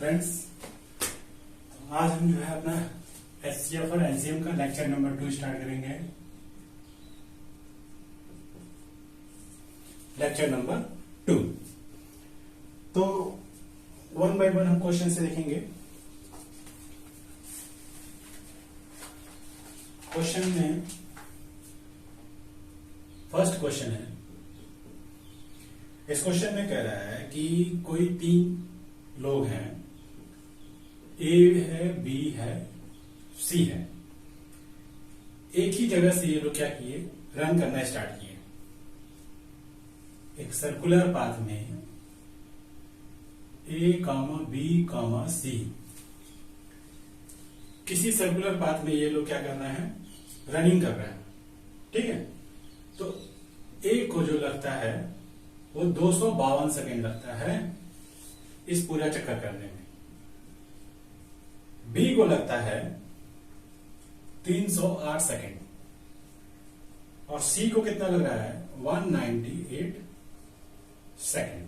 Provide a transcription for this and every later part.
Friends, आज हम जो है अपना एचसीएफ और एलसीएम का लेक्चर नंबर 2 स्टार्ट करेंगे। Lecture number 2। तो वन बाय वन हम क्वेश्चन से देखेंगे। क्वेश्चन में फर्स्ट क्वेश्चन है। इस क्वेश्चन में कह रहा है कि कोई 3 लोग हैं, ए है, बी है, सी है। एक ही जगह से ये लोग क्या किए, रन करना स्टार्ट किए। एक सर्कुलर पाथ में ए कामा बी कामा सी, किसी सर्कुलर पाथ में ये लोग क्या कर रहे हैं, रनिंग कर रहे हैं। ठीक है। तो ए को जो लगता है वो 252 सेकेंड लगता है इस पूरा चक्कर करने में। बी को लगता है 308 सेकेंड और सी को कितना लग रहा है, 198 सेकेंड।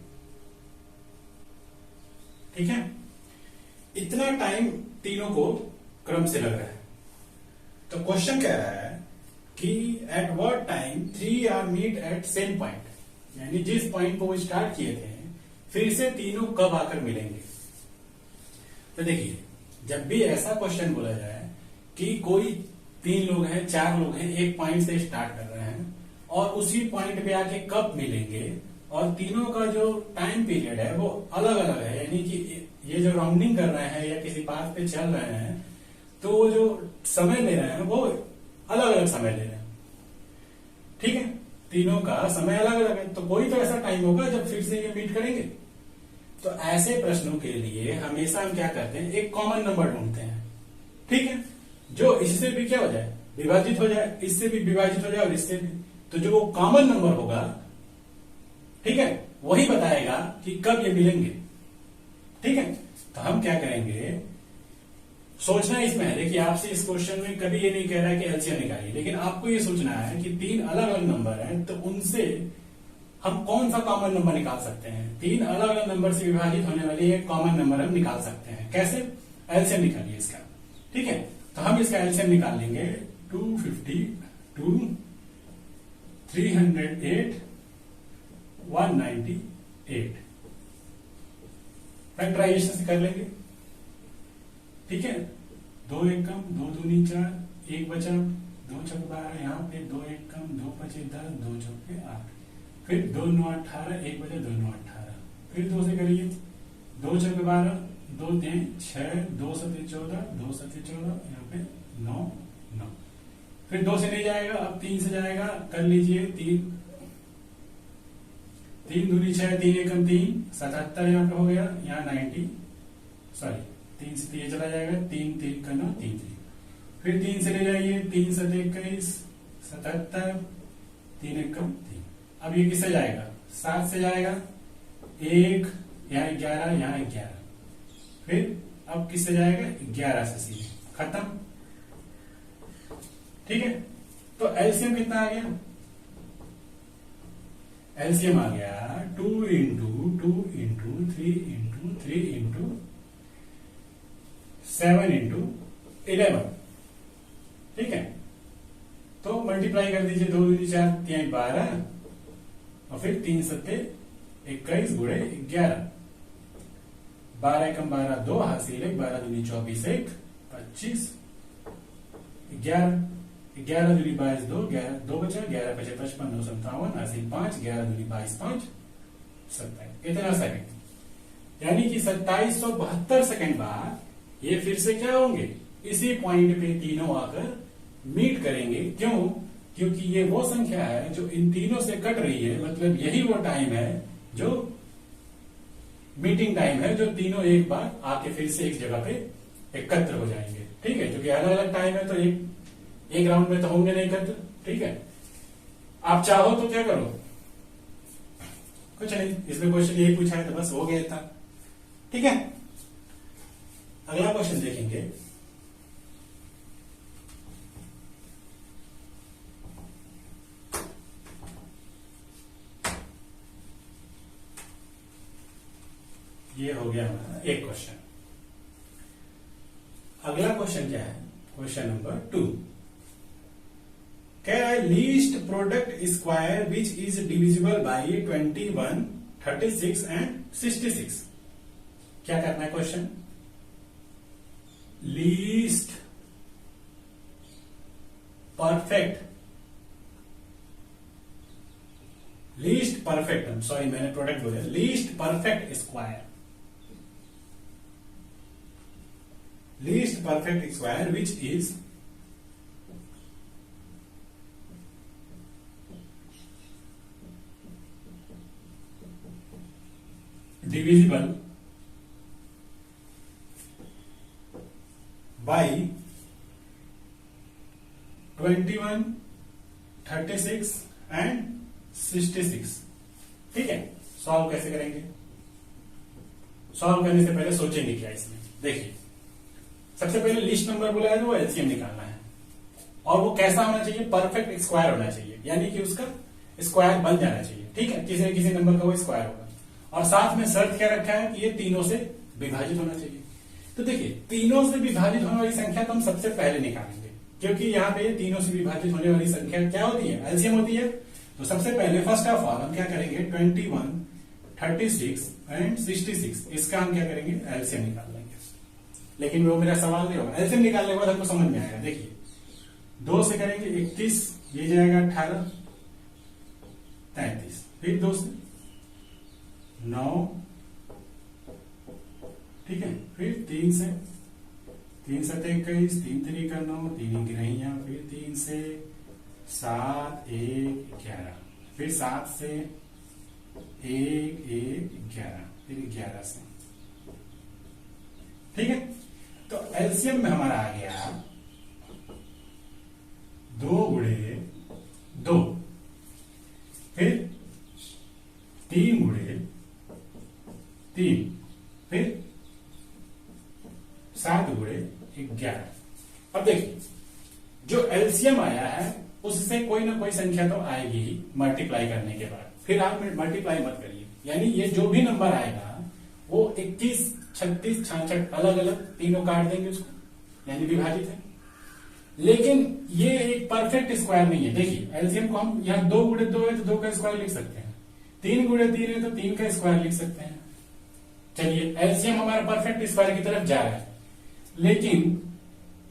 ठीक है। इतना टाइम तीनों को क्रम से लग रहा है। तो क्वेश्चन कह रहा है कि at what time 3 are meet at same point, यानी जिस पॉइंट को वो स्टार्ट किए थे फिर से तीनों कब आकर मिलेंगे। तो देखिए, जब भी ऐसा क्वेश्चन बोला जाए कि कोई 3 लोग हैं, 4 लोग हैं, एक पॉइंट से स्टार्ट कर रहे हैं और उसी पॉइंट पे आके कब मिलेंगे और तीनों का जो टाइम पीरियड है वो अलग अलग है, यानी कि ये जो राउंडिंग कर रहे हैं या किसी पाथ पे चल रहे हैं तो वो जो समय ले रहे हैं वो अलग अलग समय ले रहे हैं। ठीक है। तीनों का समय अलग अलग है, तो कोई तो ऐसा टाइम होगा जब फिर से ये मीट करेंगे। तो ऐसे प्रश्नों के लिए हमेशा हम क्या करते हैं, एक कॉमन नंबर ढूंढते हैं। ठीक है। जो इससे भी क्या हो जाए, विभाजित हो जाए, इससे भी विभाजित हो जाए और इससे भी। तो जो वो कॉमन नंबर होगा, ठीक है, वही बताएगा कि कब ये मिलेंगे। ठीक है। तो हम क्या करेंगे, सोचना इसमें है। देखिए, आपसे इस क्वेश्चन में कभी ये नहीं कह रहा है कि एलसीएम निकालिए, लेकिन आपको ये सोचना है कि 3 अलग अलग नंबर हैं तो उनसे हम कौन सा कॉमन नंबर निकाल सकते हैं। 3 अलग अलग नंबर से विभाजित होने वाली एक कॉमन नंबर हम निकाल सकते हैं। कैसे? एलसीएम निकालिए इसका। ठीक है। तो हम इसका एलसीएम निकाल लेंगे। 252, 308, 198। फैक्टराइजेशन से कर लेंगे। ठीक है। 2 एक कम, 2 दूनी 4, 1 बचा, 2 चौक 12, यहाँ पे 2 एक कम, 2 पचे 10, 2 चौके 8, फिर 2 9 18, 1 बचा, 2 9 18, फिर 2 से करिए, 2 चौके 12, 2 3 6, 2 7 14, 2 7 14, यहाँ पे 9 9, फिर 2 से नहीं जाएगा, अब 3 से जाएगा। कर लीजिए 3 दूनी 6, 3 एक कम 3, 77 यहाँ पे हो गया, यहाँ 90, सॉरी 3 से ये चला जाएगा, 3 3 का 9, 3 3, फिर 3 से ले जाइए, 3 7 21, 77, 3 एक कम 3। अब ये किससे जाएगा, 7 से जाएगा, 1 यहाँ 11, यहाँ 11, फिर अब किससे जाएगा, 11 से सीधे खत्म। ठीक है। तो एलसीएम कितना आ गया, एलसीएम आ गया 2 into 2 into 3 into 3 into 7 into 11। ठीक है। तो मल्टीप्लाई कर दीजिए, 2 दूनी 4, 3 12 और फिर 3 सत्ते 21 गुणे 11, 12 एकम 12, 2 हासिल 1, 12 दूनी 24, 1 25, 11 11 दूनी 22, 2 11, 2 बचा, 11 पचे 55, 2 57, हासिल 5, 11 दूनी 22, 5 27, इतना सेकंड। यानी कि 2772 सेकंड बाद ये फिर से क्या होंगे, इसी पॉइंट पे तीनों आकर मीट करेंगे। क्यों? क्योंकि ये वो संख्या है जो इन तीनों से कट रही है, मतलब यही वो टाइम है जो मीटिंग टाइम है, जो तीनों एक बार आके फिर से एक जगह पे एकत्र हो जाएंगे। ठीक है। क्योंकि अलग अलग टाइम है तो एक राउंड में तो होंगे नहीं एकत्र। ठीक है। आप चाहो तो क्या करो, कुछ नहीं, इसमें क्वेश्चन यही पूछा है तो बस हो गया था। ठीक है। अगला क्वेश्चन देखेंगे। ये हो गया हमारा एक क्वेश्चन। अगला क्वेश्चन क्या है, क्वेश्चन नंबर 2, कह रहा है least product square which is divisible by 21, 36 and 66। क्या करना है क्वेश्चन, लीस्ट परफेक्ट, सॉरी मैंने प्रोडक्ट बोला, least perfect square which is divisible by 21, 36 and 66। ठीक है, सॉल्व कैसे करेंगे, सॉल्व करने से पहले सोचेंगे क्या इसमें। देखिए सबसे पहले लिस्ट नंबर बोला है तो वो एलसीएम निकालना है, और वो कैसा होना चाहिए, परफेक्ट स्क्वायर होना चाहिए, यानी कि उसका स्क्वायर बन जाना चाहिए। ठीक है, किसी न किसी नंबर का वो स्क्वायर होगा, और साथ में शर्त क्या रखा है कि ये तीनों से विभाजित होना चाहिए। तो देखिए तीनों से विभाजित होने वाली संख्या तो हम सबसे पहले निकालेंगे, क्योंकि यहाँ पे तीनों से विभाजित होने वाली संख्या क्या होती है, एलसीएम होती है। तो सबसे पहले फर्स्ट ऑफ ऑल हम क्या करेंगे, 21, 36 एंड 66, इसका हम क्या करेंगे, एलसीएम निकाल लेंगे। लेकिन वो मेरा सवाल नहीं होगा, एलसीएम निकालने के बाद हमको समझ में आएगा। देखिए 2 से करेंगे 31, ये जाएगा 18, 33, फिर 2 से 9, ठीक है, फिर 3 से 21, 3 3 का 9, 3 गिरहियां, फिर 3 से 7, 1 11, फिर 7 से 1 1 11, फिर 11 से, ठीक है। तो एलसीएम में हमारा आ गया 2 गुणे 2, फिर 3 गुणे 3, फिर 7 गुणे 11। अब देखिए जो एलसीएम आया है उससे कोई ना कोई संख्या तो आएगी ही मल्टीप्लाई करने के बाद, फिर आप मल्टीप्लाई मत करिए, यानी ये जो भी नंबर आएगा वो 21, 36, 66 अलग अलग तीनों काट देंगे उसको, यानी विभाजित है। लेकिन ये एक परफेक्ट स्क्वायर नहीं है। देखिए एलसीएम को हम यहाँ 2 गुणे 2 है तो 2 का स्क्वायर लिख सकते हैं, 3 गुणे 3 है तो 3 का स्क्वायर लिख सकते हैं। चलिए एलसीएम हमारा परफेक्ट स्क्वायर की तरफ जा रहा है, लेकिन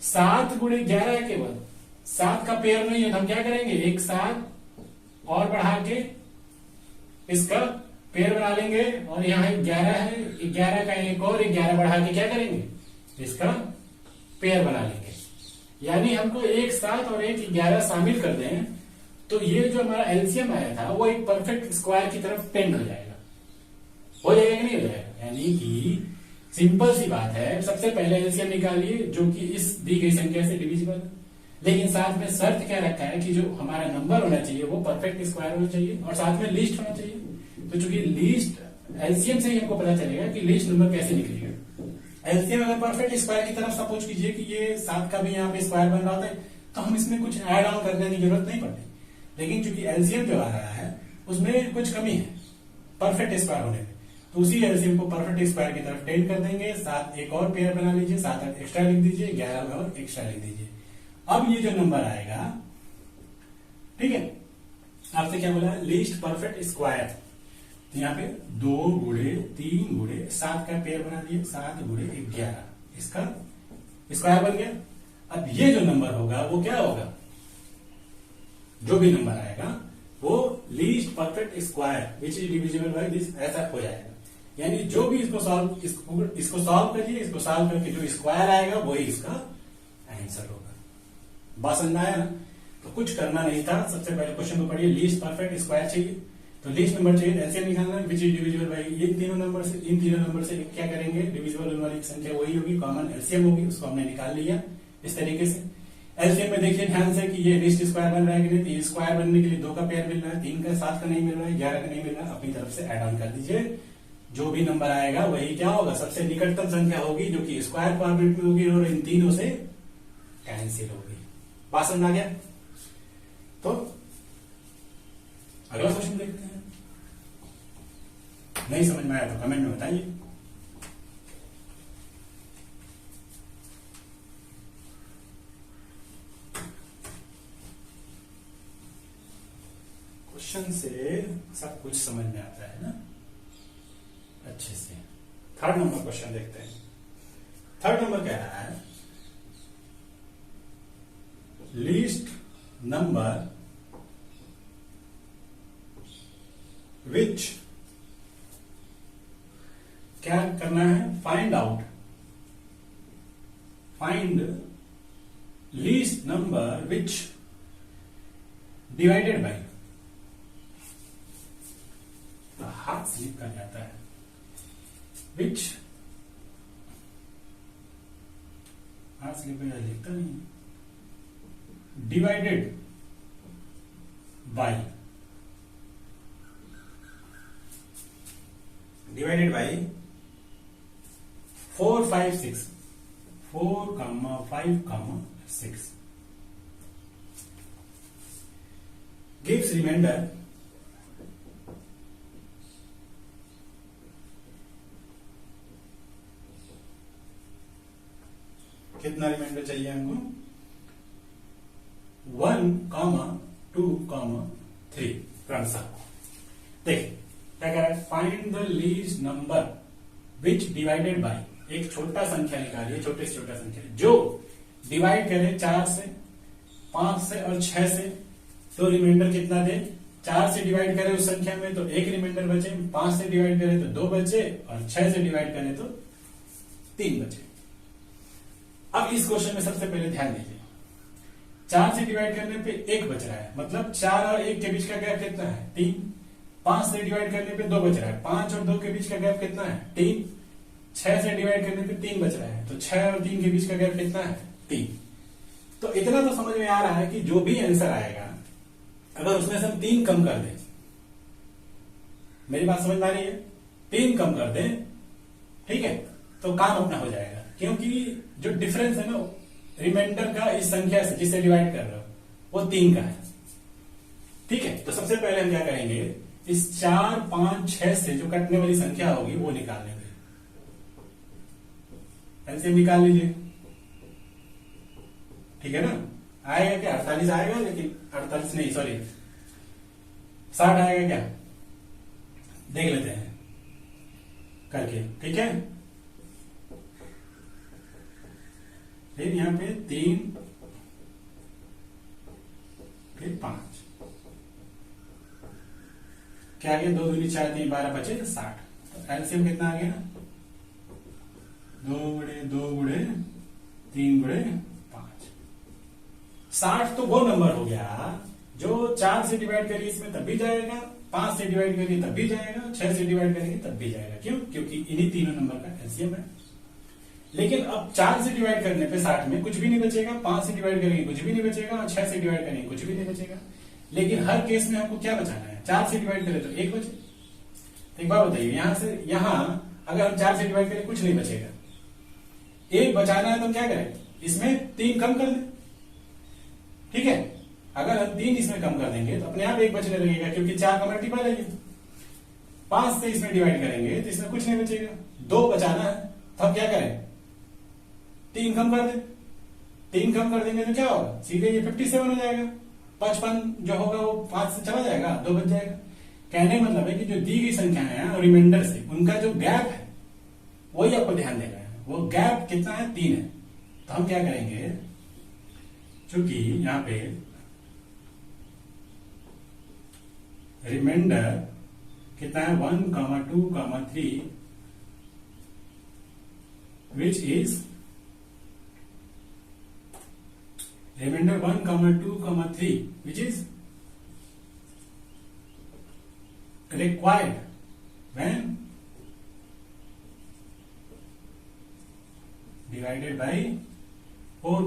7 गुणे 11 है, केवल 7 का पेयर नहीं है, तो हम क्या करेंगे, एक 7 और बढ़ा के इसका पेयर बना लेंगे, और यहाँ 11 है, 11 का एक और 11 बढ़ा के क्या करेंगे, इसका पेयर बना लेंगे। यानी हमको एक 7 और एक 11 शामिल कर दें तो ये जो हमारा एलसीएम आया था वो एक परफेक्ट स्क्वायर की तरफ टेंड हो जाएगा। हो जाएगा कि नहीं हो जाएगा, यानी कि सिंपल सी बात है, सबसे पहले एलसीएम निकालिए जो कि इस दी गई संख्या से डिविजिबल है, लेकिन साथ में शर्त क्या रखा है कि जो हमारा नंबर होना चाहिए वो परफेक्ट स्क्वायर होना चाहिए, और साथ में लिस्ट होना चाहिए। तो चूंकि लिस्ट एलसीएम से ही हमको पता चलेगा कि लिस्ट नंबर कैसे निकलेगा। एलसीएम अगर परफेक्ट स्क्वायर की तरफ सपोज कीजिए कि ये 7 का भी यहाँ पे स्क्वायर बन रहा होता है तो हम इसमें कुछ ऐड ऑन करने की जरूरत नहीं पड़ती, लेकिन चूंकि एलसीएम जो आ रहा है उसमें कुछ कमी है परफेक्ट स्क्वायर होने में, तो उसी एलसीएम को परफेक्ट स्क्वायर की तरफ टेंड कर देंगे। 7 एक और पेयर बना लीजिए, 7 एक्स्ट्रा लिख दीजिए, 11 और एक्स्ट्रा लिख दीजिए। अब ये जो नंबर आएगा, ठीक है, आपसे क्या बोला, लिस्ट परफेक्ट स्क्वायर, तो यहाँ पे 2 गुणे 3 गुणे 7 का पेयर बना दिए, 7 गुणे 11, इसका स्क्वायर बन गया। अब ये जो नंबर होगा वो क्या होगा, जो भी नंबर आएगा वो least perfect square which is divisible by this, ऐसा हो जाएगा। यानी जो भी इसको सॉल्व करिए, इसको सॉल्व करके जो स्क्वायर आएगा वही इसका आंसर होगा। बात समझ में आया ना? तो कुछ करना नहीं था, सबसे पहले क्वेश्चन को पढ़िए, लीस्ट परफेक्ट स्क्वायर चाहिए, तो लीस्ट नंबर चाहिए, एलसीएम निकालना है विच इज डिविजिबल बाय इन तीनों नंबर से क्या करेंगे, डिविजिबल होने वाली संख्या वही होगी, कॉमन एलसीएम होगी, उसको हमने निकाल लिया इस तरीके से। एलसीएम में देखिए ध्यान से कि ये लिस्ट स्क्वायर बन रहा है कि नहीं, तो स्क्वायर बनने के लिए 2 का पेयर मिल रहा है, 3 का, 7 का नहीं मिल रहा है, 11 का नहीं मिल रहा है, अपनी तरफ से ऐड ऑन कर दीजिए। जो भी नंबर आएगा वही क्या होगा, सबसे निकटतम संख्या होगी जो कि स्क्वायर फॉर्मेट में होगी और इन तीनों से कैंसिल होगी। बात समझ आ गया? तो अगला क्वेश्चन देखते हैं। नहीं समझ में आया तो कमेंट में बताइए। सब कुछ समझ में आता है ना अच्छे से। थर्ड नंबर क्वेश्चन देखते हैं। थर्ड नंबर कह रहा है लीस्ट नंबर विच, क्या करना है, find least number which divided by, तो हाथ स्लिप कर जाता है, विच हाथ स्लिप कर जाता, लिखता नहीं, divided by, divided by 4, 5, 6, 4, 5, 6 gives remainder कितना रिमाइंडर चाहिए हमको, 1, 2, 3 क्रमशः। देखिए क्या कह रहा है, find the least number which divided by, एक छोटा संख्या निकालिए, छोटे से छोटा संख्या जो डिवाइड करे 4 से, 5 से और 6 से, तो रिमाइंडर कितना दे, 4 से डिवाइड करे उस संख्या में तो 1 रिमाइंडर बचे, 5 से डिवाइड करे तो 2 बचे और 6 से डिवाइड करे तो 3 बचे। अब इस क्वेश्चन में सबसे पहले ध्यान दीजिए, 4 से डिवाइड करने पे 1 बच रहा है, मतलब 4 और 1 के बीच का गैप कितना है, 3। 5 से डिवाइड करने पे 2 बच रहा है, 5 और 2 के बीच का गैप कितना है, 3। 6 से डिवाइड करने पे 3 बच रहा है, तो 6 और 3 के बीच का गैप कितना है, 3। तो इतना तो समझ में आ रहा है कि जो भी आंसर आएगा अगर उसमें से हम 3 कम कर दें, मेरी बात समझ में आ रही है, 3 कम कर दें, ठीक है, तो काम अपना हो जाएगा, क्योंकि जो डिफरेंस है ना रिमाइंडर का इस संख्या से जिसे डिवाइड कर रहे हो वो 3 का है, ठीक है। तो सबसे पहले हम क्या करेंगे, इस 4, 5, 6 से जो कटने वाली संख्या होगी वो निकाल लेंगे, एलसीएम निकाल लीजिए, ठीक है ना। आएगा क्या, 48 आएगा, लेकिन 48 नहीं, सॉरी 60 आएगा क्या, देख लेते हैं करके, ठीक है। फिर यहां पे 3, फिर 5, क्या आ गया, 2 दूनी 4, 3, 12 बचे 60, तो एलसीएम कितना आ गया, 2 गुणे 2 गुणे 3 गुणे 5, 60 तो वो नंबर हो गया जो 4 से डिवाइड करिए इसमें तब भी जाएगा, 5 से डिवाइड करिए तब भी जाएगा, 6 से डिवाइड करेंगे तब भी जाएगा, क्यों, क्योंकि इन्हीं तीनों नंबर का एलसीएम है। लेकिन अब 4 से डिवाइड करने पे 60 में कुछ भी नहीं बचेगा, 5 से डिवाइड करेंगे कुछ भी नहीं बचेगा और 6 से डिवाइड करेंगे कुछ भी नहीं बचेगा, लेकिन हर केस में हमको क्या बचाना है, 4 से डिवाइड करें तो 1 बचे। तो एक बात बताइए, यहां से यहां अगर हम 4 से डिवाइड करें कुछ नहीं बचेगा, 1 बचाना है तो हम क्या करें, इसमें 3 कम कर दें, ठीक है। अगर हम 3 इसमें कम कर देंगे तो अपने आप 1 बचने लगेगा, क्योंकि 4 का मल्टीपल है। 5 से इसमें डिवाइड करेंगे तो इसमें कुछ नहीं बचेगा, 2 बचाना है तो हम क्या करें, 3 कम कर दें, 3 कम कर देंगे तो क्या होगा, सीधे ये 57 हो जाएगा, 55 जो होगा वो 5 से चला जाएगा, 2 बच जाएगा। कहने मतलब है कि जो दी गई संख्या है और रिमाइंडर से उनका जो गैप है वही आपको ध्यान देना है, वो गैप कितना है, 3 है। तो हम क्या करेंगे, चूंकि यहां पे रिमाइंडर कितना है, 1, 2, 3 which is remainder 1, 2, 3 which is required when divided by 4,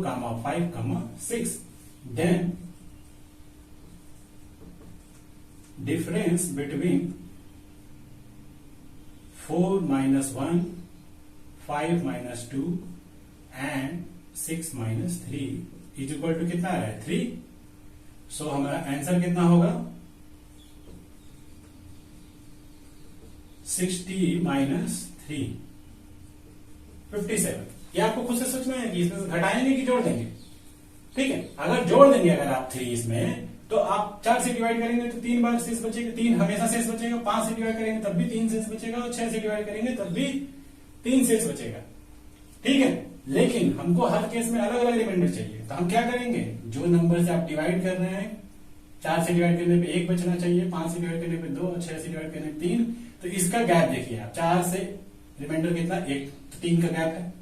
5, 6, then difference between 4 minus 1, 5 minus 2 and 6 minus 3 is equal to कितना आ रहा है, 3। सो हमारा आंसर कितना होगा, 60 माइनस 3, 57। ये आपको खुद से सोचना है कि इसमें घटाएंगे कि जोड़ देंगे, ठीक है। अगर जोड़ देंगे अगर आप 3 इसमें तो आप 4 से डिवाइड करेंगे तो 3 बार शेष बचेगा, 3 हमेशा शेष बचेगा। 5 से डिवाइड करेंगे तब भी 3 शेष बचेगा, और 6 से डिवाइड करेंगे तब भी 3 शेष बचेगा। ठीक है, लेकिन हमको हर केस में अलग अलग रिमाइंडर चाहिए, तो हम क्या करेंगे, जो नंबर से आप डिवाइड कर रहे हैं, 4 से डिवाइड करने पे 1 बचना चाहिए, 5 से डिवाइड करने पे 2, और 6 से डिवाइड करने पे 3, तो इसका गैप देखिए आप, 4 से रिमाइंडर कितना 1, तो 3 का गैप है।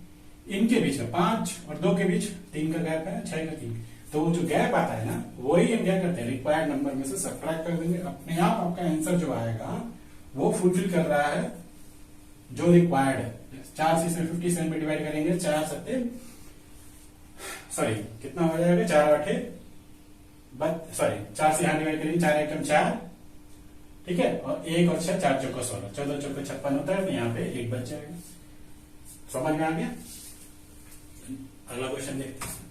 इनके बीच में 5 और 2 के बीच 3 का गैप है, 6 का 3, तो वो जो गैप आता है ना, वही हम क्या करते हैं, रिक्वायर्ड नंबर में से सब्ट्रैक्ट कर देंगे, अपने आप आपका आंसर जो आएगा वो फुलफिल कर रहा है जो रिक्वायर्ड है। 4 से इसमें 57 पे डिवाइड करेंगे, 4 सत्ते सॉरी कितना हो जाएगा, 4 आठे सॉरी 4 से यहां डिवाइड करेंगे, 4 एकम 4, ठीक है, और 1 और 6 4 चौका 16, 14 चौका 56 होता है, तो यहाँ पे 1 बच जाएगा। समझ में आ गया? अगला क्वेश्चन देखते हैं।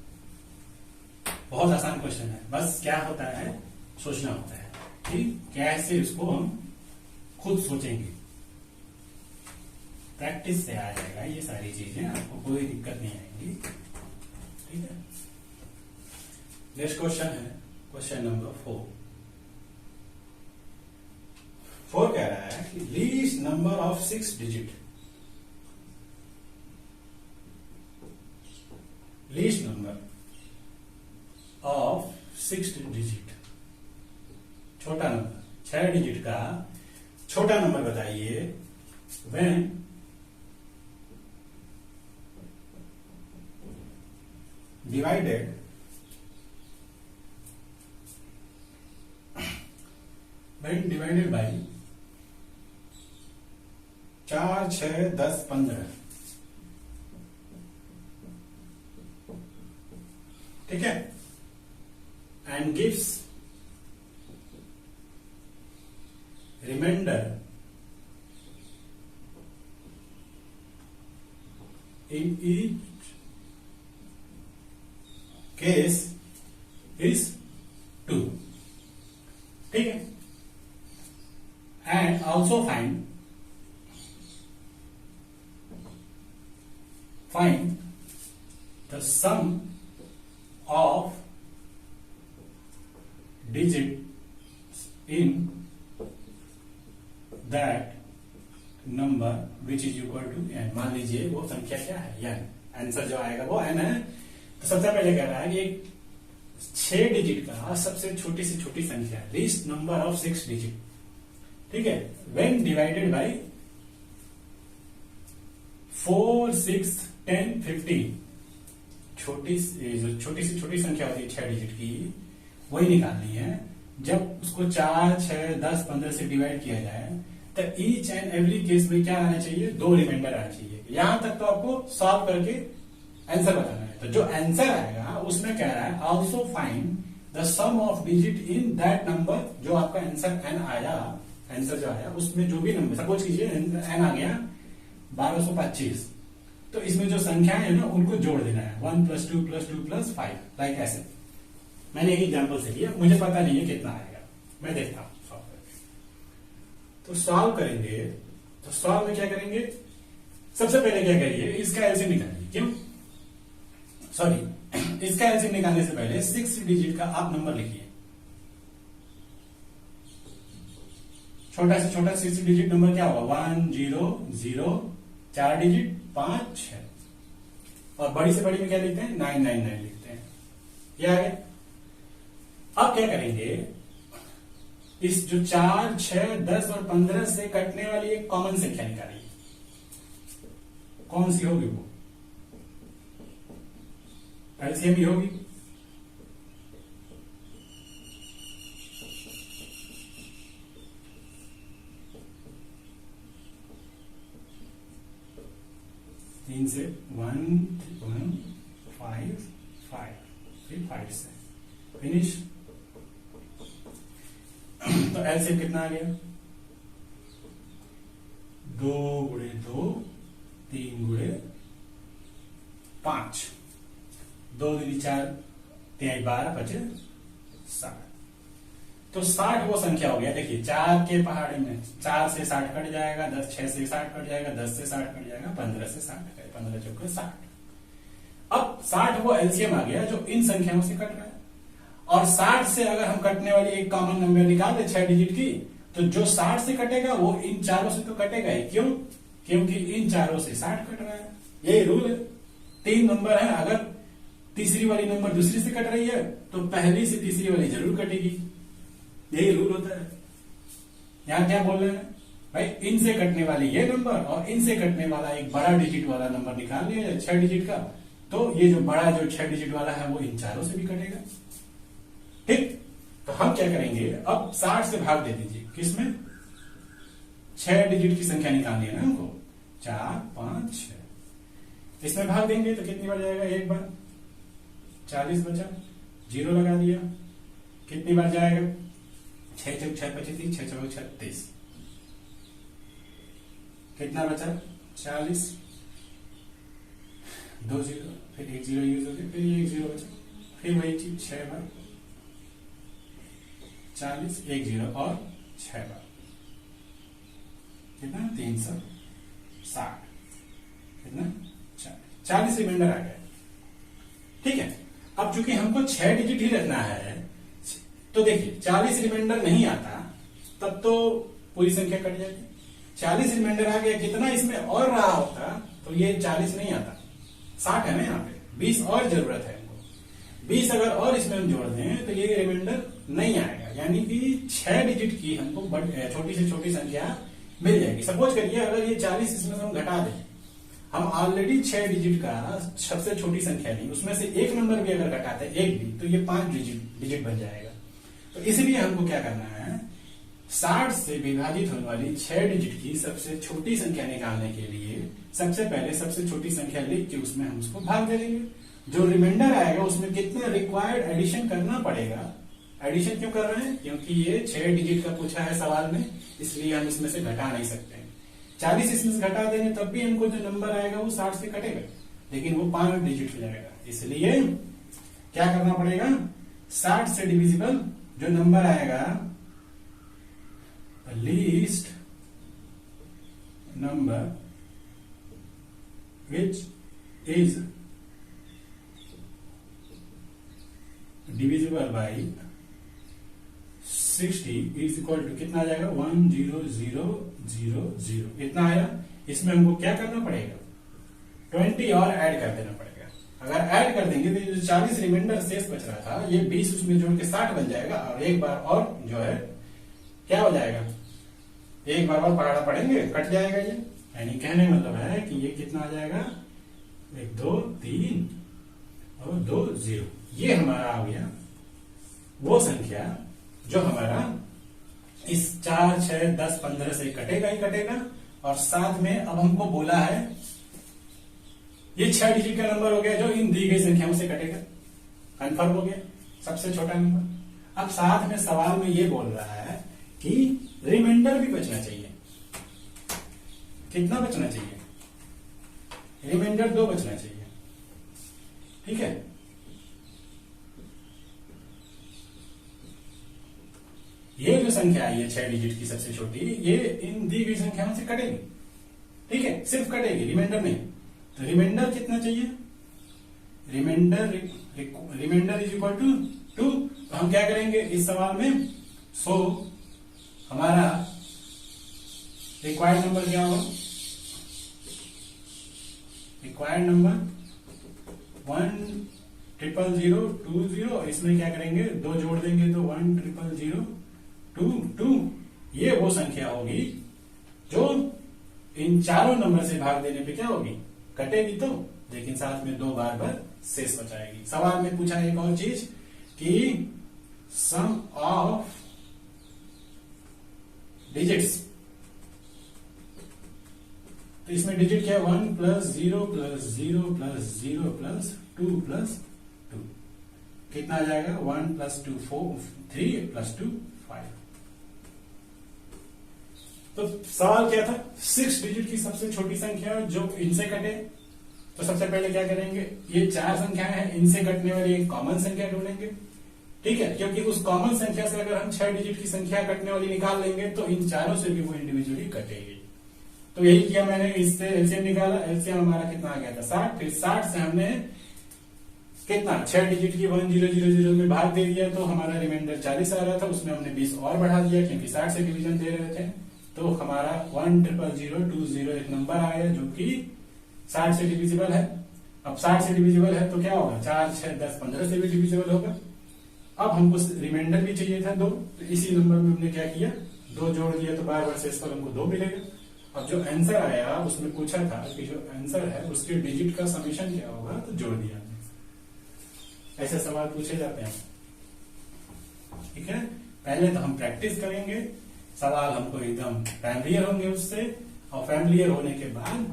बहुत आसान क्वेश्चन है, बस क्या होता है, सोचना होता है कि कैसे इसको हम खुद सोचेंगे। प्रैक्टिस से आ जाएगा ये सारी चीजें, आपको कोई दिक्कत नहीं आएगी। ठीक है, नेक्स्ट क्वेश्चन है क्वेश्चन नंबर 4। 4 कह रहा है कि least number of 6 digit, least number of 6 digit, छोटा नंबर 6 डिजिट का छोटा नंबर बताइए व्हेन डिवाइडेड बाई 4, 6, 10, 15। ठीक है, and gives remainder in each case is 2। ठीक है, and also find the sum of digits in that number which is equal to n। मान लीजिए वो संख्या क्या है, n। आंसर जो आएगा वो n है। तो सबसे पहले कह रहा है कि एक 6 डिजिट का सबसे छोटी से छोटी संख्या, लीस्ट नंबर ऑफ 6 डिजिट, ठीक है, व्हेन डिवाइडेड बाय 4, 6, 10, 15। छोटी से छोटी संख्या होती है 6 डिजिट की, वही निकालनी है। जब उसको 4, 6, 10, 15 से डिवाइड किया जाए तो ईच एंड एवरी केस में क्या आना चाहिए, 2 रिमाइंडर आना चाहिए। यहां तक तो आपको सॉल्व करके आंसर बताना है। तो जो आंसर आएगा उसमें कह रहा है also find the sum of digit in that number. जो आपका आंसर एन आया, आंसर जो आया उसमें जो भी नंबर, सपोज कीजिए एन आ गया 1225, तो इसमें जो संख्याएं है ना उनको जोड़ देना है, 1 + 2 + 2 + 5, लाइक ऐसे। मैंने एक एग्जाम्पल से लिया, मुझे पता नहीं है कितना आएगा, मैं देखता हूं सॉल्व करके। तो सॉल्व करेंगे, तो सॉल्व में क्या करेंगे, सबसे पहले क्या करिए, इसका एलसीएम निकालिए। क्यों, सॉरी, इसका एलसीएम निकालने से पहले 6 डिजिट का आप नंबर लिखिए। छोटा से छोटा 6 डिजिट नंबर क्या होगा, 1 0 0, 4 डिजिट 5 6, और बड़ी से बड़ी में क्या लिखते हैं, 999 लिखते हैं। ये आ गया। अब क्या करेंगे, इस जो 4, 6, 10 और 15 से कटने वाली एक कॉमन संख्या निकालिए। कौन सी होगी वो, एलसीएम ही होगी। तीन से 1 1 5 5, फिर 5 से फिनिश। तो एलसीएम कितना आ गया, 2 × 2 3 × 5, 2 दूनी 4, 3 12 बचे 60। तो 60 वो संख्या हो गया। देखिए 4 के पहाड़े में 4 से 60 कट जाएगा, 10 6 से 60 कट जाएगा, 10 से 60 कट जाएगा, 15 से 60 कट, 15 चौके 60। अब 60 वो एलसीएम आ गया जो इन संख्याओं से कट रहा है। और 60 से अगर हम कटने वाली एक कॉमन नंबर निकाल दे 6 डिजिट की, तो जो 60 से कटेगा वो इन चारों से तो कटेगा ही। क्यों? क्योंकि इन चारों से 60 कट रहा है। यही रूल है। 3 नंबर है, अगर तीसरी वाली नंबर दूसरी से कट रही है तो पहली से तीसरी वाली जरूर कटेगी। यही रूल होता है। यहां क्या बोल रहे हैं भाई, इनसे कटने वाली ये नंबर और इनसे कटने वाला एक बड़ा डिजिट वाला नंबर निकाल लिया जाए 6 डिजिट का, तो ये जो बड़ा जो 6 डिजिट वाला है वो इन चारों से भी कटेगा। ठीक, तो हम क्या करेंगे, अब 60 से भाग दे दीजिए। किसमें? 6 डिजिट की संख्या निकालनी है ना हमको, 4 5 6। इसमें भाग देंगे तो कितनी बार जाएगा? एक बार। 40 बचा, 0 लगा दिया। कितनी बार जाएगा? 6 चौक 6 25, 6 चौक 36। कितना बचा? 40। 2 0, फिर 1 0 यूज हो गया, फिर 1 0 बचा, फिर वही चीज 6 बार। 40, 1 0 और 6 बार। कितना? 360। कितना? 40 रिमाइंडर आ गया। ठीक है, अब चूंकि हमको 6 डिजिट ही रखना है, तो देखिए 40 रिमाइंडर नहीं आता तब तो पूरी संख्या कट जाएगी। 40 रिमाइंडर आ गया, कितना इसमें और रहा होता तो ये 40 नहीं आता, 60 है ना यहाँ पे, 20 और जरूरत है हमको। 20 अगर और इसमें हम जोड़ दें तो ये रिमाइंडर नहीं आएगा, यानी कि 6 डिजिट की हमको छोटी से छोटी संख्या मिल जाएगी। सपोज करिए अगर ये 40 इसमें से हम घटा दें, हम ऑलरेडी 6 डिजिट का सबसे छोटी संख्या ली, उसमें से एक नंबर भी अगर घटाते हैं, एक भी, तो ये 5 डिजिट बन जाएगा। तो इसलिए हमको क्या करना है, 60 से विभाजित होने वाली 6 डिजिट की सबसे छोटी संख्या निकालने के लिए सबसे पहले सबसे छोटी संख्या लिख के उसमें हम उसको भाग दे देंगे। जो रिमाइंडर आएगा उसमें कितना रिक्वायर्ड एडिशन करना पड़ेगा। एडिशन क्यों कर रहे हैं? क्योंकि ये 6 डिजिट का पूछा है सवाल में, इसलिए हम इसमें से घटा नहीं सकते। 40 इसमें से घटा देंगे तब भी हमको जो नंबर आएगा वो 60 से कटेगा, लेकिन वो 5 डिजिट हो जाएगा। इसलिए क्या करना पड़ेगा, 60 से डिविजिबल जो नंबर आएगा, least number which is divisible by 60 is equal to कितना आ जाएगा, 10000। इतना आया। इसमें हमको क्या करना पड़ेगा, 20 और ऐड कर देना पड़ेगा। अगर ऐड कर देंगे तो जो 40 रिमाइंडर शेष बच रहा था, ये 20 उसमें जोड़ के 60 बन जाएगा, और एक बार और जो है क्या हो जाएगा, एक बार और पढ़ाना पड़ेंगे, कट जाएगा ये। यानी कहने मतलब है कि ये कितना आ जाएगा, 1 2 3 और 2 0। ये हमारा आ गया वो संख्या जो हमारा इस 4 6 10 15 से कटेगा ही कटेगा, और साथ में अब हमको बोला है ये 6 डिजिट का नंबर हो गया जो इन दी गई संख्याओं से कटेगा। कंफर्म हो गया सबसे छोटा नंबर। अब साथ में सवाल में ये बोल रहा है कि रिमाइंडर भी बचना चाहिए। कितना बचना चाहिए? रिमाइंडर 2 बचना चाहिए। ठीक है, ये जो संख्या आई है 6 डिजिट की सबसे छोटी, ये इन दी गई संख्याओं से कटेगी। ठीक है, सिर्फ कटेगी, रिमाइंडर नहीं। तो रिमाइंडर कितना चाहिए, रिमाइंडर इज इक्वल टू 2। तो हम क्या करेंगे इस सवाल में, सो हमारा रिक्वायर्ड नंबर क्या होगा, रिक्वायर्ड नंबर 10002। इसमें क्या करेंगे, 2 जोड़ देंगे तो 10002। ये वो संख्या होगी जो इन चारों नंबर से भाग देने पे क्या होगी, कटेगी तो, लेकिन साथ में 2 बार शेष बचाएगी। सवाल में पूछा एक और चीज कि सम ऑफ डिजिट्स, तो इसमें डिजिट क्या है, 1 + 0 + 0 + 0 + 2 + 2। कितना आ जाएगा, 1 + 2 4 3 + 2 5। तो सवाल क्या था, 6 डिजिट की सबसे छोटी संख्या जो इनसे कटे। तो सबसे पहले क्या करेंगे, ये 4 संख्याएं हैं, इनसे कटने वाली एक कॉमन संख्या ढूंढेंगे। ठीक है, क्योंकि उस कॉमन संख्या से अगर हम 6 डिजिट की संख्या कटने वाली निकाल लेंगे तो इन चारों से भी वो इंडिविजुअली कटेगी। तो यही किया मैंने, इससे एलसीएम निकाला। एलसीएम हमारा कितना आ गया था, 60। फिर 60 से हमने कितना 6 डिजिट की 1000 में भाग दे दिया तो हमारा रिमाइंडर 40 आ रहा था, उसमें हमने 20 और बढ़ा दिया क्योंकि 60 से डिवीजन दे रहे थे, तो हमारा 100020 एक नंबर आया जो कि 60 से डिविजिबल है। अब 60 से डिविजिबल है तो क्या होगा, 4, 6, 10, 15 से भी डिविजिबल होगा। अब हमको रिमाइंडर भी चाहिए था 2, तो इसी नंबर में हमने क्या किया, 2 जोड़ दिया तो बार बार शेषफल हमको 2 मिलेगा। अब जो आंसर आया उसमें पूछा था कि जो आंसर है उसके डिजिट का समीशन क्या होगा, तो जोड़ दिया। ऐसे सवाल पूछे जाते हैं, ठीक है। पहले तो हम प्रैक्टिस करेंगे, सवाल हमको एकदम फैमिलियर होंगे उससे, और फैमिलियर होने के बाद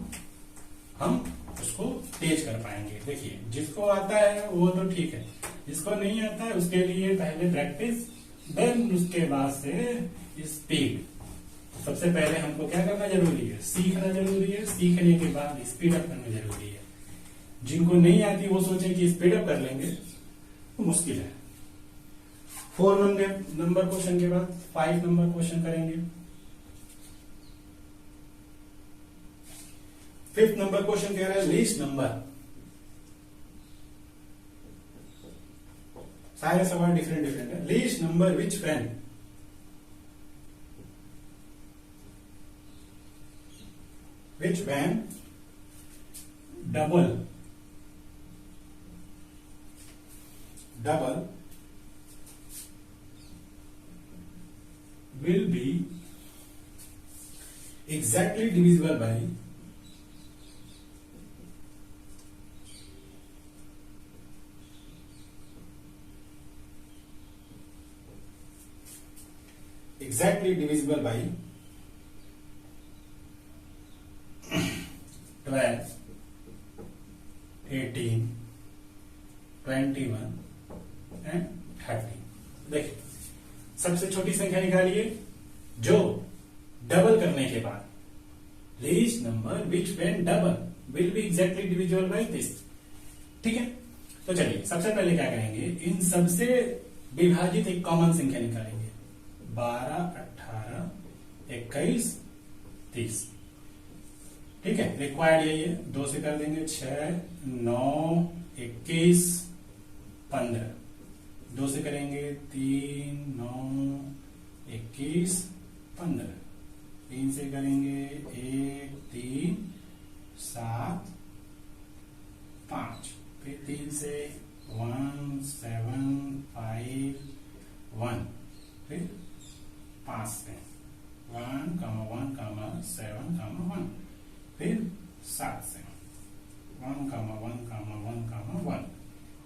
हम उसको तेज कर पाएंगे। देखिए जिसको आता है वो तो ठीक है, जिसको नहीं आता है उसके लिए पहले प्रैक्टिस, देन उसके बाद से स्पीड। सबसे पहले हमको क्या करना जरूरी है, सीखना जरूरी है, सीखने के बाद स्पीड अप करना जरूरी है। जिनको नहीं आती वो सोचे कि स्पीड अप कर लेंगे, तो मुश्किल है। 4 नंबर क्वेश्चन के बाद 5 नंबर क्वेश्चन करेंगे। 5th नंबर क्वेश्चन कह रहा है लीस्ट नंबर। सारे सवाल डिफरेंट है। Least number which when double will be exactly divisible by exactly divisible by 12, 18, 21 and 30। देखिए सबसे छोटी संख्या निकालिए जो डबल करने के बाद, least number which when double will be exactly divisible by this. ठीक है, तो चलिए सबसे पहले क्या करेंगे, इन सबसे विभाजित एक कॉमन संख्या निकालेंगे। 12, 18, 21, 30। ठीक है, रिक्वायर्ड यही है, 2 से कर देंगे 6, 9, 21, 15। 2 से करेंगे 3, 9, 21, 15। 3 से करेंगे 1, 3, 7, 5। फिर 3 से 1, 7, 5, 1। फिर 5 से 1, 1, 7, 1। फिर 7 से 1, 1, 1।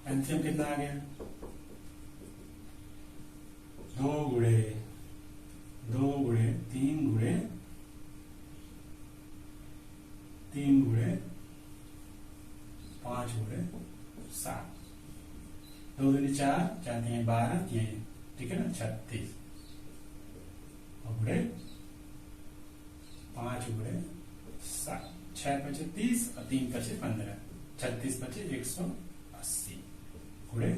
एलसीएम कितना आ गया, 2 गुणे 2 गुणे 3 गुणे 3 गुणे 5 गुणे 7। 2 दूनी 4, 4 3 12, ये ठीक है ना 36। और गुणे 5 गुणे 7, 6 पचे 30 और 3 पचे 15, 36 पचे 180 गुणे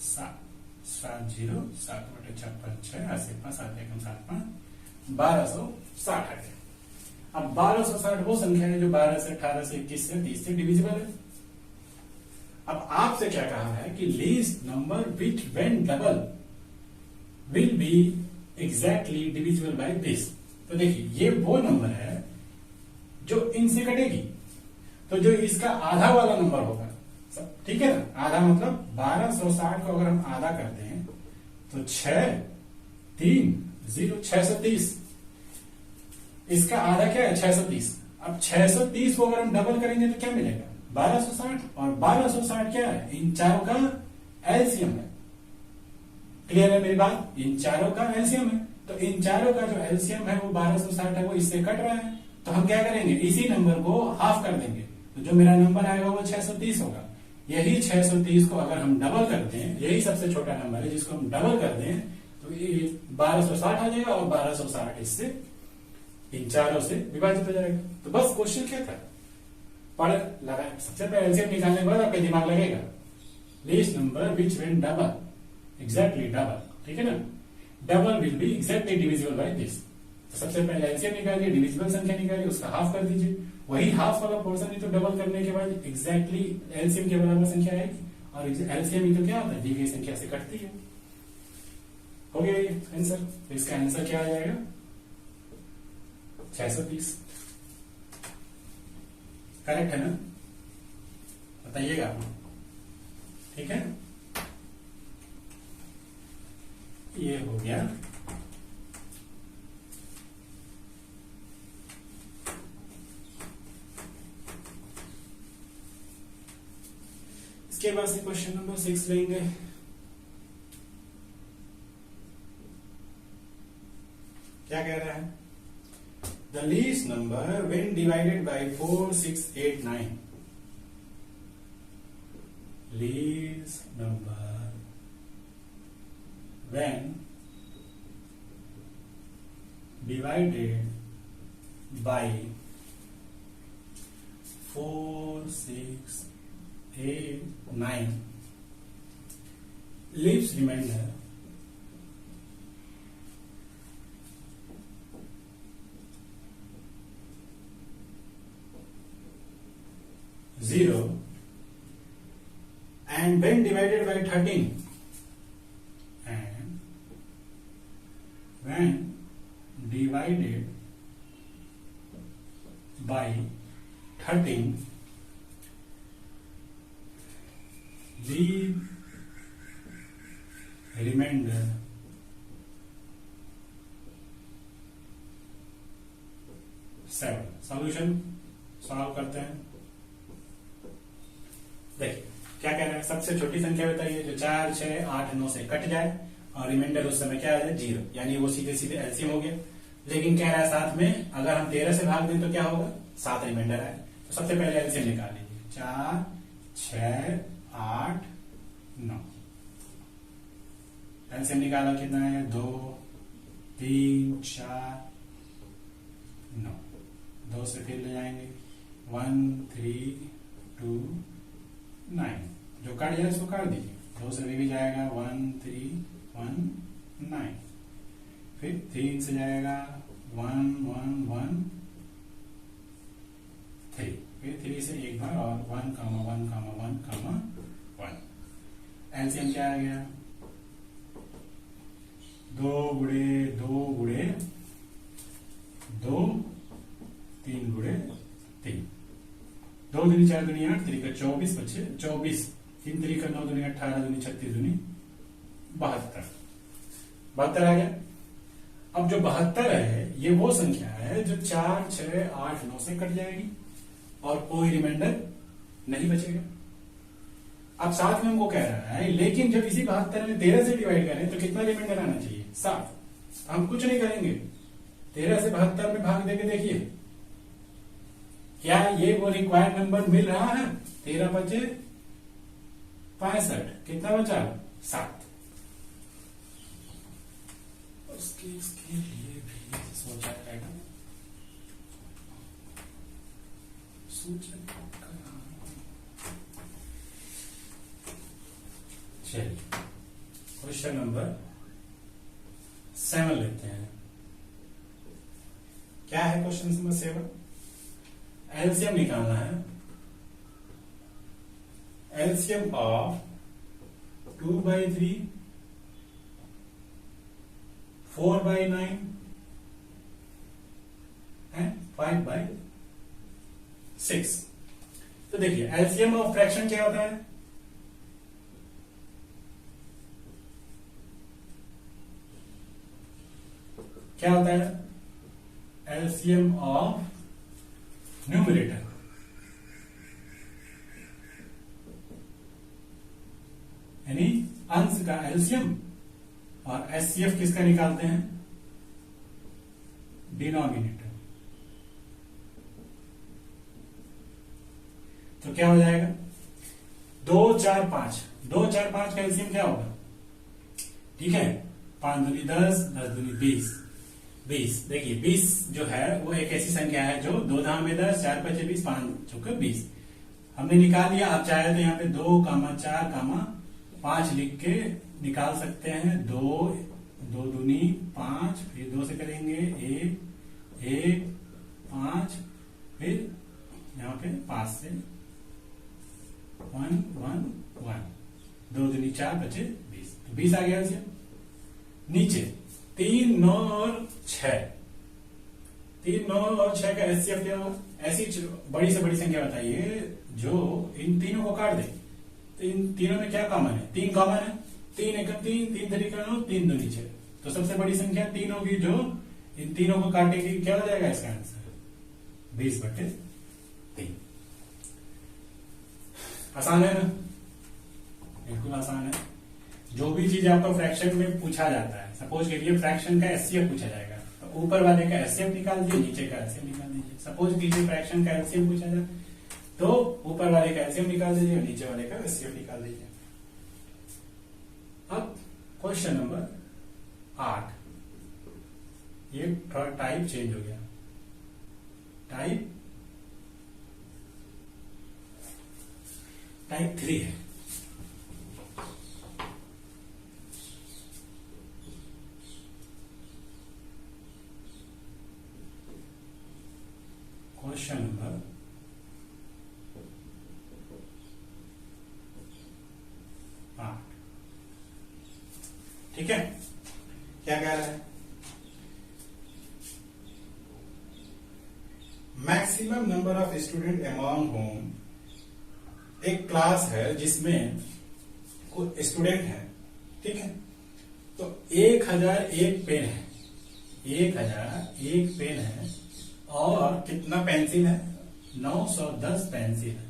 7। 7 0 7 बटे 56 6 80 5 7 1 7 5 1260 आ गया। अब 1260 वो संख्या है जो 12 से 18 से 21 से 30 से डिविजिबल है। अब आपसे क्या कहा है कि least number which when double will be exactly divisible by this. तो देखिए ये वो नंबर है जो इनसे कटेगी, तो जो इसका आधा वाला नंबर होगा, ठीक है ना, आधा मतलब 1260 को अगर हम आधा करते हैं तो 6, 3, 0, 630। इसका आधा क्या है 630। अब 630 को अगर हम डबल करेंगे तो क्या मिलेगा 1260, और 1260 क्या है, इन चारों का एलसीएम है। क्लियर है मेरी बात, इन चारों का एलसीएम है, तो इन चारों का जो एलसीएम है वो 1260 है, वो इससे कट रहा है, तो हम क्या करेंगे इसी नंबर को हाफ कर देंगे, तो जो मेरा नंबर आएगा वो 630 होगा। यही 630 को अगर हम डबल करते हैं, यही सबसे छोटा नंबर है जिसको हम डबल कर दें तो ये 1260 आ जाएगा, और 1260 इससे इन चारों से विभाजित हो जाएगा। तो बस क्वेश्चन क्या था, पढ़ लगा, सबसे पहले एलसीएम निकालने के बाद आपका दिमाग लगेगा least number which when double exactly double, ठीक है ना, double will be exactly divisible by this. तो सबसे पहले एलसीएम निकालिए, डिविजिबल संख्या निकालिए, उसका हाफ कर दीजिए, वही हाफ वाला पोर्शन ही तो डबल करने के बाद एग्जैक्टली एलसीएम के बराबर संख्या आएगी, और एलसीएम ही तो क्या होता है, दी गई संख्या से कटती है। हो गया ये आंसर। तो इसका आंसर क्या आ जाएगा, 620। करेक्ट है ना, बताइएगा आप। ठीक है, ये हो गया। इसके बाद से क्वेश्चन नंबर 6 लेंगे। क्या कह रहा है, the least number when divided bye 4, 6, 8, 9। Least number when divided bye 4, 6, 8, 9 leaves remainder 0, and when divided by 13, and when divided by 13 leave remainder 7। Solution solve करते हैं। देखिए क्या कह रहा है, सबसे छोटी संख्या बताइए जो 4, 6, 8, 9 से कट जाए और रिमाइंडर उस समय क्या आ जाए, 0, यानी वो सीधे सीधे एलसीएम हो गया। लेकिन कह रहा है साथ में अगर हम 13 से भाग दें तो क्या होगा, 7 रिमाइंडर आए। तो सबसे पहले एलसीएम निकाल लीजिए, 4, 6, 8, 9। एलसीएम निकाला कितना है, 2, 3, 4, 9। 2 से फिर ले जाएंगे 1, 3, 2, 9। जो काट जाए उसको काट दीजिए, 2 से भी जाएगा 1, 3, 1, 9। फिर 3 से जाएगा 1, 1, 1, 3। फिर 3 से एक बार और 1, 1, 1, 1। एलसीएम क्या आ गया, 2 गुणे 2 गुणे 2, 3 गुणे 3। 2 दूनी 4 दूनी 8, 3 का 24 बचे 24। 3 3 का 9 दूनी 18 दूनी 36 दूनी 72। 72 आ गया। अब जो 72 है ये वो संख्या है जो 4, 6, 8, 9 से कट जाएगी और कोई रिमाइंडर नहीं बचेगा। अब साथ में हमको कह रहा है लेकिन जब इसी 72 में 13 से डिवाइड करें तो कितना रिमाइंडर आना चाहिए, 7। हम कुछ नहीं करेंगे, 13 से 72 में भाग देके देखिए क्या ये वो रिक्वायर्ड नंबर मिल रहा है। 13 बचे 65, कितना बचा, 7। इसके लिए भी सोचा जाएगा, चलिए क्वेश्चन नंबर 7 लेते हैं। क्या है क्वेश्चन नंबर 7, एलसीएम निकालना है। LCM of 2/3, 4/9 and 5/6। तो देखिए एलसीएम ऑफ फ्रैक्शन क्या होता है, क्या होता है, एलसीएम ऑफ न्यूमरेटर यानी अंश का एलसीएम, और एचसीएफ किसका निकालते हैं, डिनोमिनेटर। तो क्या हो जाएगा, 2, 4, 5। 2, 4, 5 का एलसीएम क्या होगा, ठीक है, 5 दूनी 10, 10 दूनी 20। देखिए 20 जो है वो एक ऐसी संख्या है जो 2 धाम में 10, 4 5 20, 5 चौके 20 हमने निकाल लिया। आप चाहे तो यहाँ पे 2, 4, 5 लिख के निकाल सकते हैं। 2 दूनी 5, फिर 2 से करेंगे 1, 5, फिर यहाँ पे 5 से 1, 1, 1। 2 दूनी 4 बचे 20, तो 20 आ गया आंसर। नीचे 3, 9 और 6, 3, 9 और 6 का एचसीएफ क्या होगा? ऐसी बड़ी से बड़ी संख्या बताइए जो इन तीनों को काट दे। तो इन तीनों में क्या कॉमन है? 3 कॉमन है। 3 एकम 3, 3 तरीका 9, 3 दूनी 6, तो सबसे बड़ी संख्या 3 होगी जो इन तीनों को काटेगी। क्या हो जाएगा इसका आंसर? 20/3। आसान है ना? बिल्कुल आसान है। जो भी चीज आपको फ्रैक्शन में पूछा जाता है, सपोज कीजिए फ्रैक्शन का एचसीएफ पूछा जाएगा, तो ऊपर वाले का एचसीएफ निकाल दीजिए, नीचे का एचसीएफ निकाल दीजिए। सपोज कीजिए फ्रैक्शन का एलसीएम पूछा जाए, तो ऊपर वाले का एलसीएम निकाल दीजिए, नीचे वाले का एचसीएफ निकाल दीजिए। अब क्वेश्चन नंबर 8, ये थोड़ा टाइप चेंज हो गया। टाइप 3 है। क्वेश्चन नंबर 8, ठीक है। क्या कह रहा है? Maximum number of student among home, एक क्लास है जिसमें कुछ स्टूडेंट है, ठीक है। तो 1001 पेन है, 1001 पेन है, और कितना पेंसिल है? 910 पेंसिल है,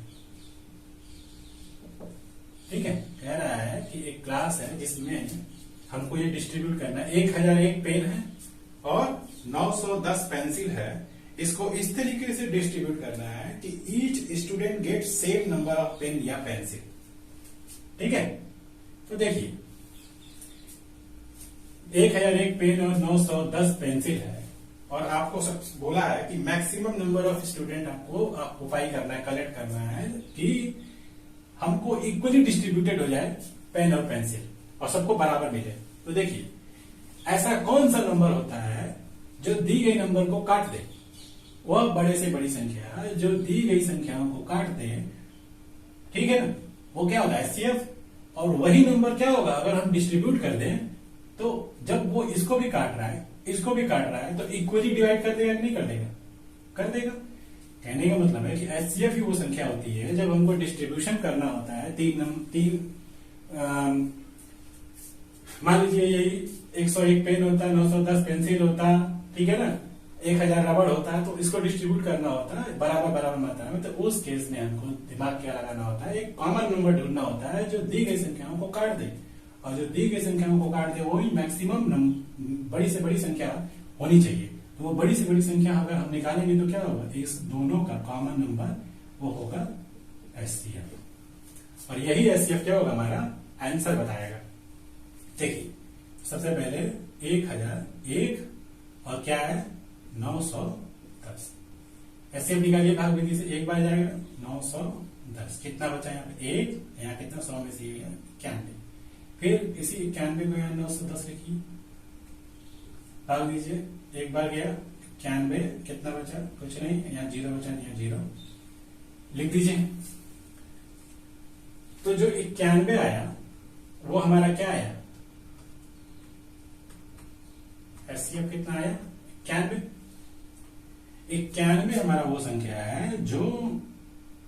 ठीक है। कह रहा है कि एक क्लास है जिसमें हमको ये डिस्ट्रीब्यूट करना है, 1001 पेन है और 910 पेंसिल है। इसको इस तरीके से डिस्ट्रीब्यूट करना है कि each student get same number of pen या पेंसिल, ठीक है। तो देखिए 1001 पेन और 910 पेंसिल है, और आपको सब बोला है कि मैक्सिमम नंबर ऑफ स्टूडेंट आपको उपाय करना है, कलेक्ट करना है कि हमको इक्वली डिस्ट्रीब्यूटेड हो जाए पेन और पेंसिल, और सबको बराबर मिले। तो देखिए ऐसा कौन सा नंबर होता है जो दी गई नंबर को काट दे? वह बड़े से बड़ी संख्या जो दी गई संख्याओं को काट दे, ठीक है ना, वो क्या होता है? एचसीएफ। और वही नंबर क्या होगा अगर हम डिस्ट्रीब्यूट कर दें, तो जब वो इसको भी काट रहा है, इसको भी काट रहा है, तो इक्वली डिवाइड कर देगा कि नहीं कर देगा? कर देगा। कहने का मतलब है कि एचसीएफ ही वो संख्या होती है जब हमको डिस्ट्रीब्यूशन करना होता है। मान लीजिए यही 101 पेन होता, 910 पेंसिल होता, ठीक है ना, 1000 रबड़ होता है, तो इसको डिस्ट्रीब्यूट करना होता है बराबर बराबर मात्रा में। तो उस केस में हमको दिमाग क्या लगाना होता है? एक कॉमन नंबर ढूंढना होता है जो दी गई संख्याओं को काट दे, और जो दी गई संख्याओं को काट दे वही मैक्सिमम बड़ी से बड़ी संख्या होनी चाहिए। तो वो बड़ी से बड़ी संख्या अगर हम निकालेंगे तो क्या होगा? इस दोनों का कॉमन नंबर वो होगा एचसीएफ, और यही एचसीएफ क्या होगा? हमारा आंसर बताएगा। देखिए सबसे पहले 1001 और क्या है? 910। एचसीएफ निकालिए भाग विधि से, एक बार जाएगा 910, कितना बचा यहाँ पे? 1, यहाँ कितना? 100 में से 91। फिर इसी 91 को यहाँ 910 लिखिए, भाग दीजिए, एक बार गया 91, कितना बचा? कुछ नहीं, यहाँ 0 बचा, यहाँ 0 लिख दीजिए। तो जो 91 आया वो हमारा क्या आया? एचसीएफ कितना आया? 91। 91 हमारा वो संख्या है जो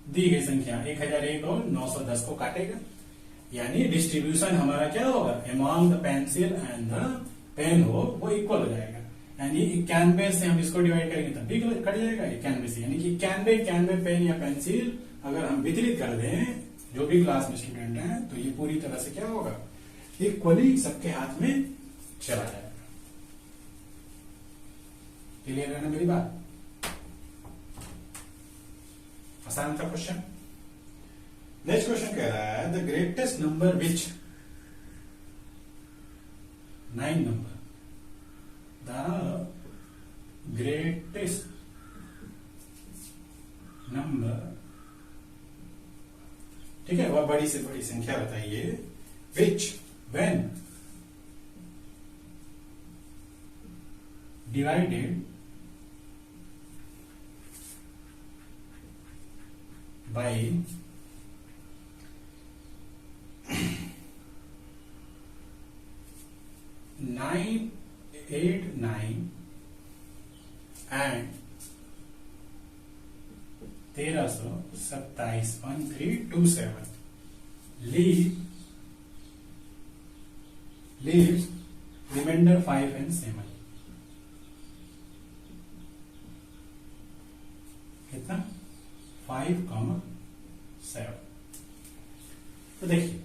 दी गई संख्या 1001 और 910 को काटेगा, यानी डिस्ट्रीब्यूशन हमारा क्या होगा? Among the pencil and the pen हो वो इक्वल हो जाएगा। यानी 91 से हम इसको डिवाइड करेंगे तब भी कट जाएगा 91 से, यानी कि 91 पेन या पेंसिल अगर हम वितरित कर दें जो भी क्लास में स्टूडेंट हैं, तो ये पूरी तरह से क्या होगा? इक्वली सबके हाथ में चला जाएगा। क्लियर है ना मेरी बात? आसान था क्वेश्चन। नेक्स्ट क्वेश्चन कह रहा है the greatest number which, 9 number, the greatest number, ठीक है, वह बड़ी से बड़ी संख्या बताइए विच when divided by 989 and 1327 1327 leaves remainder 5 and 7 कितना 5,7। तो देखिए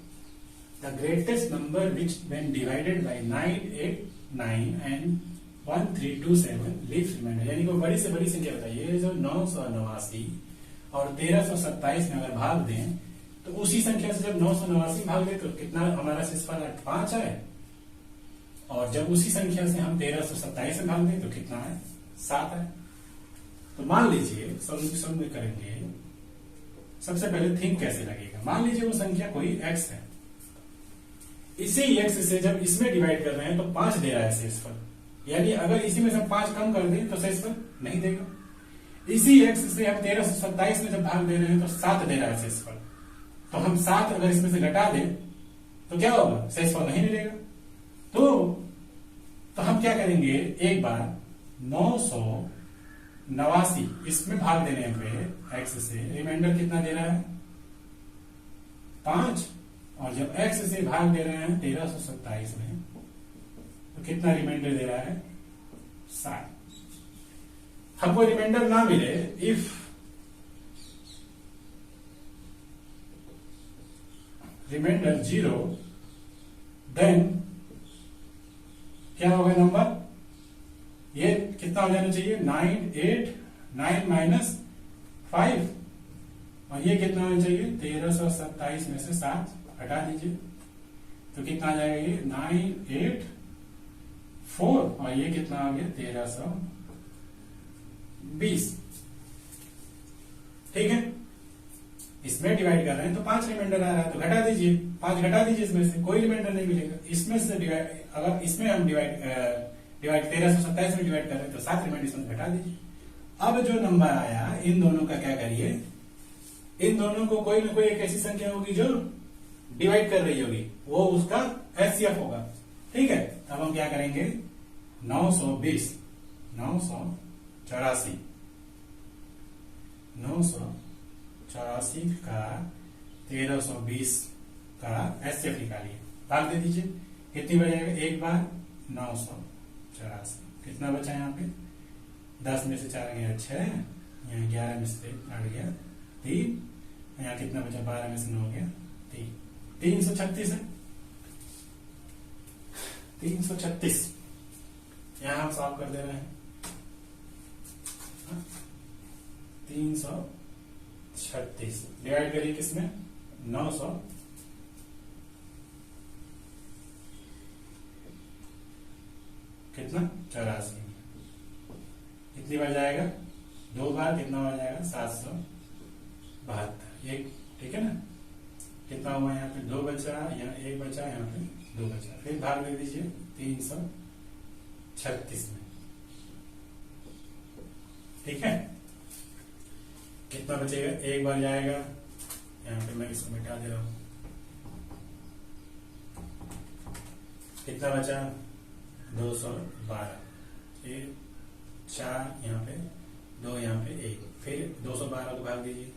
the greatest number which when divided by 989 and 1327 leaves remainder, यानी कोई बड़ी से बड़ी संख्या बताइए जो 989 और 1327 में अगर भाग दें तो उसी संख्या से जब 989 भाग दें तो कितना हमारा शेषफल 5 है, और जब उसी संख्या से हम 1327 में भाग दें तो कितना है 7 है। तो मान लीजिए सॉल्यूशन में करेंगे, सबसे पहले थिंक कैसे लगेगा। मान लीजिए वो संख्या कोई x है, इसी x से जब इसमें डिवाइड कर रहे हैं तो 5 दे रहा है शेषफल, यानी अगर इसी में से 5 कम कर दें तो शेषफल नहीं देगा। इसी x से हम 1327 में जब भाग दे रहे हैं तो 7 दे रहा है शेषफल, तो हम 7 अगर इसमें से घटा दें तो क्या होगा, शेषफल नहीं मिलेगा। तो हम क्या करेंगे, एक बार 989 इसमें भाग देने पे x से रिमाइंडर कितना दे रहा है 5, और जब x से भाग दे रहे हैं 1327 में तो कितना रिमाइंडर दे रहा है 7। हमको रिमाइंडर ना मिले, इफ रिमाइंडर 0 देन क्या होगा नंबर, ये कितना हो जाना चाहिए 989 माइनस 5, और ये कितना होना चाहिए 1327 में से 7 हटा दीजिए तो कितना आ जाएगा ये 984, और ये कितना आ गया 1320। ठीक है, इसमें डिवाइड कर रहे हैं तो 5 रिमाइंडर आ रहा है तो घटा दीजिए, 5 घटा दीजिए, इसमें से कोई रिमाइंडर नहीं मिलेगा। इसमें से डिवाइड, अगर इसमें हम डिवाइड 1327 में डिवाइड कर रहे हैं तो 7 रिमाइंडर इसमें घटा दीजिए। अब जो नंबर आया इन दोनों का क्या करिए, इन दोनों को कोई ना कोई एक ऐसी संख्या होगी जो डिवाइड कर रही होगी, वो उसका एचसीएफ होगा। ठीक है, तब हम क्या करेंगे 984 का 1320 का एचसीएफ निकालिए, भाग दे दीजिए, कितनी बच जाएगा, एक बार 984, कितना बचा यहाँ पे 10 में से 4 गया 6, यहाँ 11 में से 8 गया 3, यहाँ कितना बचा 12 में से 9 गया 3, 336 है, 336 यहां हम सॉल्व कर दे रहे हैं। 336 डिवाइड करिए किसमें 900, कितना 84, कितनी बार जाएगा 2 बार, कितना बार जाएगा 772, एक। ठीक है ना, कितना हुआ यहाँ पे 2 बचा, यहाँ 1 बचा, यहाँ पे 2 बचा, फिर भाग दे दीजिए 336 में। ठीक है, कितना बचेगा, 1 बार जाएगा, यहाँ पे मैं इसको मिटा दे रहा हूं, कितना बचा 212, फिर 4 यहाँ पे 2, यहाँ पे 1, फिर 212 को भाग दीजिए,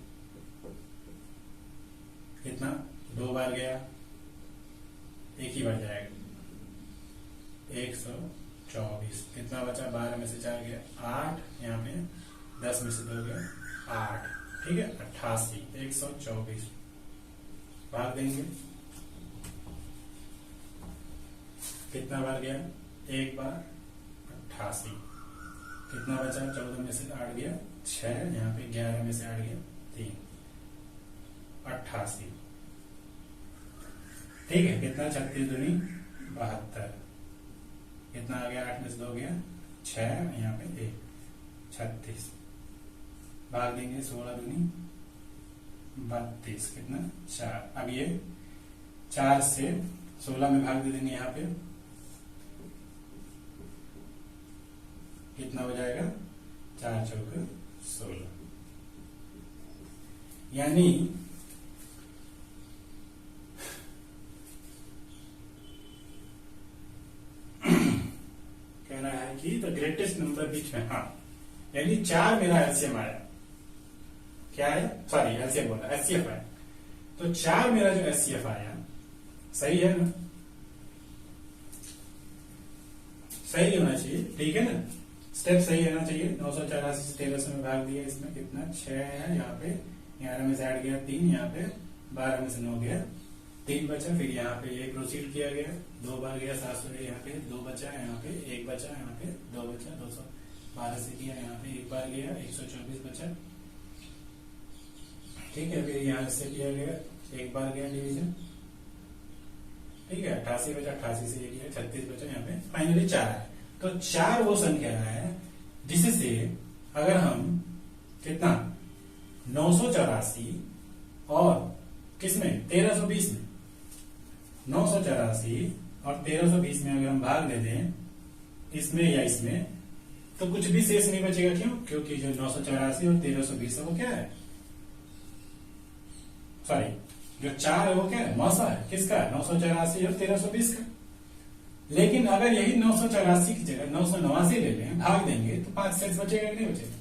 कितना 2 बार गया, 1 ही बार जाएगा 124, कितना बचा 12 में से 4 गया 8, यहाँ पे 10 में से 2 गया 8। ठीक है, 88 124 भाग देंगे, कितना बार गया 1 बार 88, कितना बचा 14 में से 8 गया 6, यहाँ पे 11 में से 8 गया 3, 88। ठीक है, कितना 36 दूनी 72, कितना आ गया 8 में से 2 गया 6, यहाँ पे 1, 36 भाग देंगे 16 दूनी 32, कितना 4। अब ये 4 से 16 में भाग दे देंगे, यहाँ पे कितना हो जाएगा 4 चौक 16, यानी ग्रेटेस्ट नंबर बीच में, हाँ, यानी 4 मेरा एलसीएम आया। क्या है, सॉरी एलसीएम बोला, एचसीएफ आया। तो 4 मेरा जो एचसीएफ आया, सही है ना, सही होना चाहिए, ठीक है ना, स्टेप सही रहना चाहिए। 984 से 1300 में भाग दिया, इसमें कितना 6 है, यहाँ पे 11 में से ऐड गया 3, यहाँ पे 12 में से 9 गया, 3 बचा, फिर यहाँ पे ये प्रोसीड किया गया, 2 बार गया 700, यहाँ पे 2 बचा, यहाँ पे 1 बचा, यहाँ पे 2 बचा, 212 से किया, यहाँ पे 1 बार गया, 124 बचा, ठीक है। फिर यहाँ से किया गया, 1 बार गया डिवीजन, ठीक है, 88 बचा, 88 से ये किया, 36 बचा, यहाँ पे फाइनली 4 है। तो 4 वो संख्या है जिससे अगर हम कितना 984 और किसमें 1320 में, 984 और 1320 में अगर हम भाग दे दें इसमें या इसमें, तो कुछ भी शेष नहीं बचेगा। क्यों? क्योंकि जो 984 और 1320 है वो क्या है, सॉरी जो 4 है वो क्या है, मौसा है, किसका, 984 और 1320 का। लेकिन अगर यही 984 की जगह 989 ले लें, भाग देंगे, तो 5 शेष बचेगा कि नहीं बचेगा।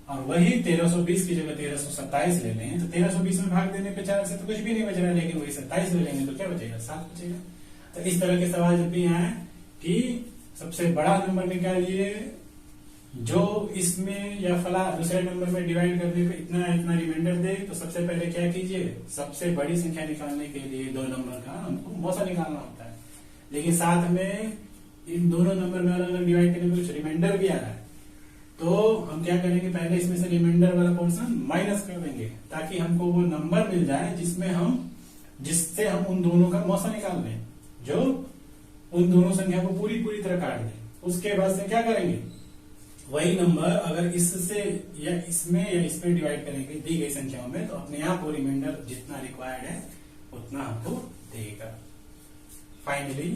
और वही 1320 की जगह 1327 ले लें, तो 1320 में भाग देने पे 4 से तो कुछ भी नहीं बच रहा है, लेकिन वही 27 ले लेंगे तो क्या बचेगा, 7 बचेगा। तो इस तरह के सवाल जब भी आए कि सबसे बड़ा नंबर निकालिए जो इसमें या फला दूसरे नंबर में डिवाइड करने पे इतना इतना रिमाइंडर दे, तो सबसे पहले क्या कीजिए, सबसे बड़ी संख्या निकालने के लिए 2 नंबर का हमको मौसा निकालना होता है, लेकिन साथ में इन दोनों नंबर में अलग अलग डिवाइड करने में कुछ रिमाइंडर भी आ रहा है, तो हम क्या करेंगे, पहले इसमें से रिमाइंडर वाला पोर्शन माइनस कर देंगे, ताकि हमको वो नंबर मिल जाए जिससे हम उन दोनों का मौसा निकाल लें, जो उन दोनों संख्या को पूरी तरह काट दें। उसके बाद से क्या करेंगे, वही नंबर अगर इससे या इसमें डिवाइड करेंगे दी गई संख्याओं में, तो अपने आप वो रिमाइंडर जितना रिक्वायर्ड है उतना हमको देगा। फाइनली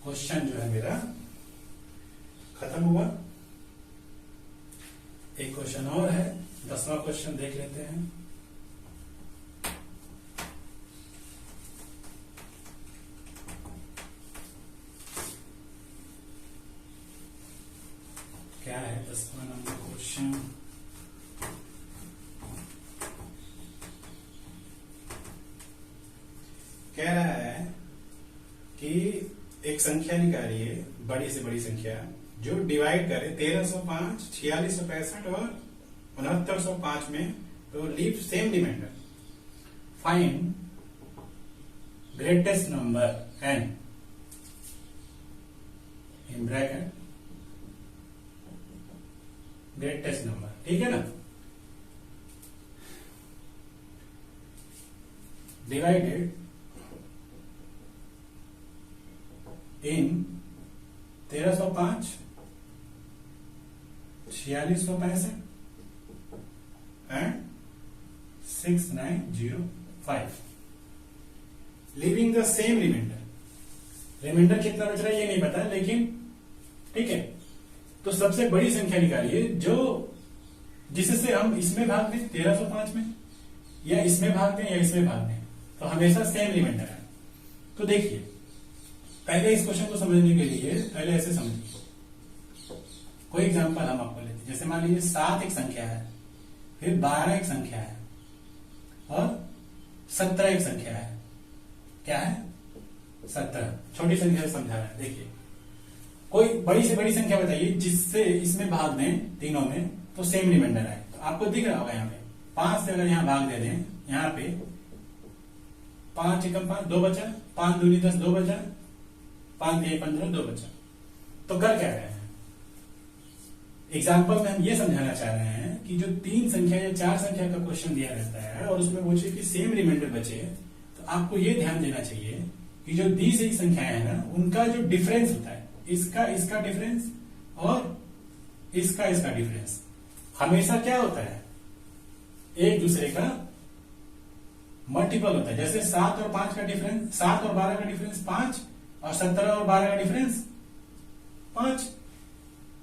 क्वेश्चन जो है मेरा खत्म हुआ। एक क्वेश्चन और है, 10वां क्वेश्चन देख लेते हैं। क्या है 10वां नंबर क्वेश्चन, कह रहा है कि एक संख्या निकालिए, बड़ी से बड़ी संख्या जो डिवाइड करे 1305, 4665 और 6905 में, तो leave same remainder. Find greatest number n in bracket greatest number, ठीक है ना, divided in 1305, 4665 and 6905, living the same remainder. Remainder कितना बच रहा है ये नहीं पता, लेकिन ठीक है। तो सबसे बड़ी संख्या निकालिए जो जिससे हम इसमें भाग दें 1305 में, या इसमें भाग दें या इसमें भाग दें, तो हमेशा सेम रिमाइंडर है। तो देखिए, पहले इस क्वेश्चन को समझने के लिए पहले ऐसे समझिए, कोई एग्जांपल हम आपको लेते हैं। जैसे मान लीजिए 7 एक संख्या है, फिर 12 एक संख्या है और 17 एक संख्या है। क्या है, 17 छोटी संख्या से समझा रहा है। देखिए, कोई बड़ी से बड़ी संख्या बताइए जिससे इसमें भाग दें तीनों में तो सेम रिमाइंडर आए। तो आपको दिख रहा होगा यहाँ पे 5 से अगर यहाँ भाग दे दें, यहाँ पे 5 एकम 5, 2 बचा, 5 दूनी 10, 2 बचा, 5 दिए 15, 2 बचा। तो कर क्या रहे हैं, एग्जाम्पल में हम ये समझाना चाह रहे हैं कि जो 3 संख्या या 4 संख्या का क्वेश्चन दिया रहता है और उसमें वो चीज की सेम रिमाइंडर बचे, तो आपको ये ध्यान देना चाहिए कि जो दी गई संख्याएं है ना, उनका जो डिफरेंस होता है, इसका डिफरेंस और इसका डिफरेंस हमेशा क्या होता है, एक दूसरे का मल्टीपल होता है। जैसे 7 और 5 का डिफरेंस, 7 और 12 का डिफरेंस 5, और 17 और 12 का डिफरेंस 5।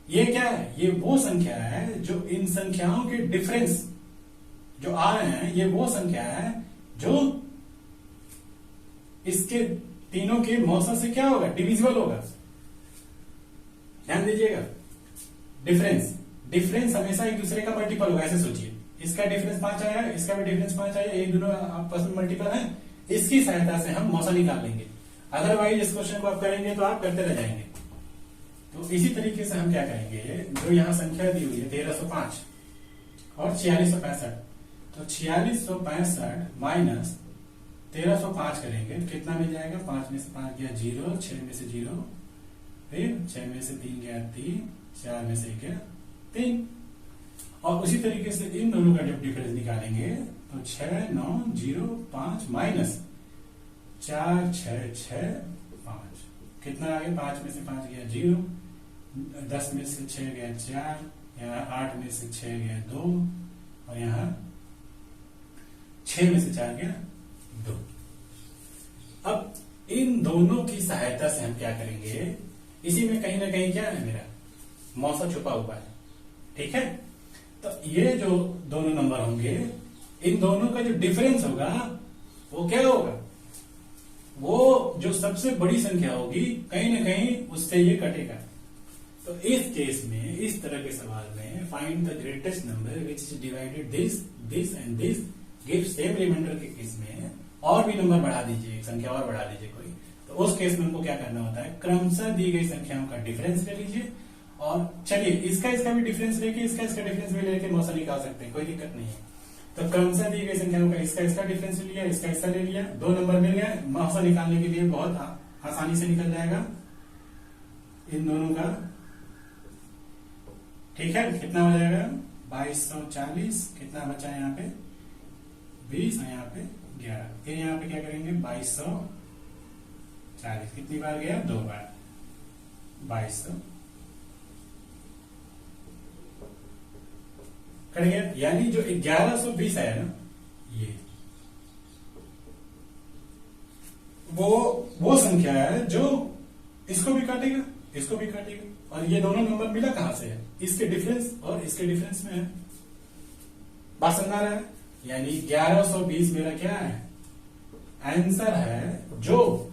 ये क्या है, ये वो संख्या है जो इन संख्याओं के डिफरेंस जो आ रहे हैं, ये वो संख्या है जो इसके तीनों के मौसा से क्या होगा, डिविजिबल होगा। ध्यान दीजिएगा, डिफरेंस डिफरेंस हमेशा एक दूसरे का मल्टीपल होगा, ऐसे सोचिए। इसका डिफरेंस 5 आया, इसका भी डिफरेंस 5 आया, एक दोनों आपस में मल्टीपल है। इसकी सहायता से हम मौसा निकाल लेंगे। अदरवाइज इस क्वेश्चन को आप करेंगे तो आप करते रह जाएंगे। तो इसी तरीके से हम क्या करेंगे, जो यहाँ संख्या दी हुई है 1305 और 4665, तो 4665 माइनस 1305 करेंगे तो कितना मिल जाएगा, 5 में से 5 गया 0, 6 में से 0, फिर 6 में से 3 गया 3, 4 में से 1 गया 3। और उसी तरीके से इन दोनों का जब डिफरेंस निकालेंगे तो 6 9 0 5 माइनस 4 6 6 5, कितना आ गया, 5 में से 5 गया 0, 10 में से 6 गया 4, यहाँ 8 में से 6 गया 2, और यहाँ 6 में से 4 गया 2। अब इन दोनों की सहायता से हम क्या करेंगे, इसी में कहीं ना कहीं क्या है, मेरा मौसा छुपा हुआ है, ठीक है। तो ये जो दोनों नंबर होंगे, इन दोनों का जो डिफरेंस होगा वो क्या होगा, वो जो सबसे बड़ी संख्या होगी कहीं ना कहीं उससे ये कटेगा। तो इस केस में, इस तरह के सवाल में, find the greatest number which is divided this this and this give same remainder के केस में और भी नंबर बढ़ा दीजिए, एक संख्या और बढ़ा दीजिए कोई, तो उस केस में हमको क्या करना होता है, क्रमशः दी गई संख्याओं का डिफरेंस ले लीजिए। और चलिए इसका भी डिफरेंस लेके इसका डिफरेंस भी लेके मौसा निकाल सकते हैं, कोई दिक्कत नहीं है। तो क्रमशः दी गई संख्याओं का इसका डिफरेंस लिया, इसका ले लिया, 2 नंबर मिल गया, मौसा निकालने के लिए बहुत आसानी से निकल जाएगा इन दोनों का, ठीक है। कितना हो जाएगा, 2240, कितना बचा है यहाँ पे 20 और यहाँ पे 11, फिर यहाँ पे क्या करेंगे 2240, कितनी बार गया, 2 बार, 2200 कट गया। यानी जो 1120 आया ना, ये वो संख्या है जो इसको भी काटेगा, इसको भी काटेगा। और ये दोनों नंबर मिला कहां से है, इसके डिफरेंस और इसके डिफरेंस में है। बात समझ आ रहा है, यानी 1120 मेरा क्या है, आंसर है। जो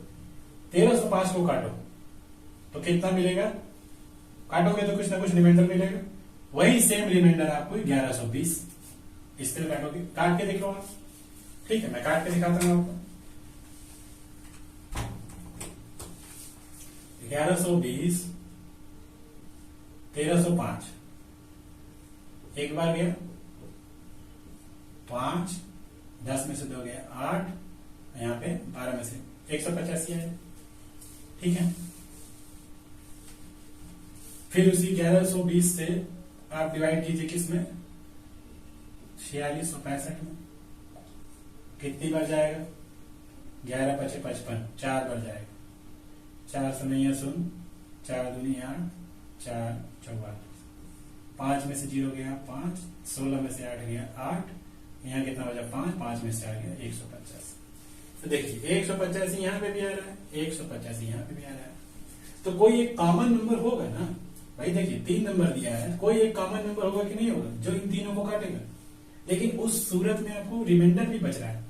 1305 को काटो तो कितना मिलेगा, काटोगे तो कुछ ना कुछ रिमाइंडर मिलेगा, वही सेम रिमाइंडर आपको 1120 इस तरह काटोगे। काट के देख लो आप, ठीक है, मैं काट के दिखाता हूं आपको। 1120 1305, एक बार गया 5, 10 में से 2 गया 8, यहाँ पे 12 में से 185 है, ठीक है। फिर उसी 1120 से आप डिवाइड कीजिए किसमें, 4665 में, कितनी बार जाएगा, 11 5 55, 4 बार जाएगा, 4 से नहीं है सुन, 4 दूनी 8, 4 44, 5 में से 0 गया 5, 16 में से 8 गया 8, यहाँ कितना बचा 5, 5 में से 4 गया 185। तो देखिए 185 यहाँ पे भी आ रहा है, 185 यहाँ पे भी आ रहा है, तो कोई एक कॉमन नंबर होगा ना भाई। देखिए 3 नंबर दिया है, कोई एक कॉमन नंबर होगा कि नहीं होगा जो इन तीनों को काटेगा। लेकिन उस सूरत में आपको रिमाइंडर भी बच रहा है,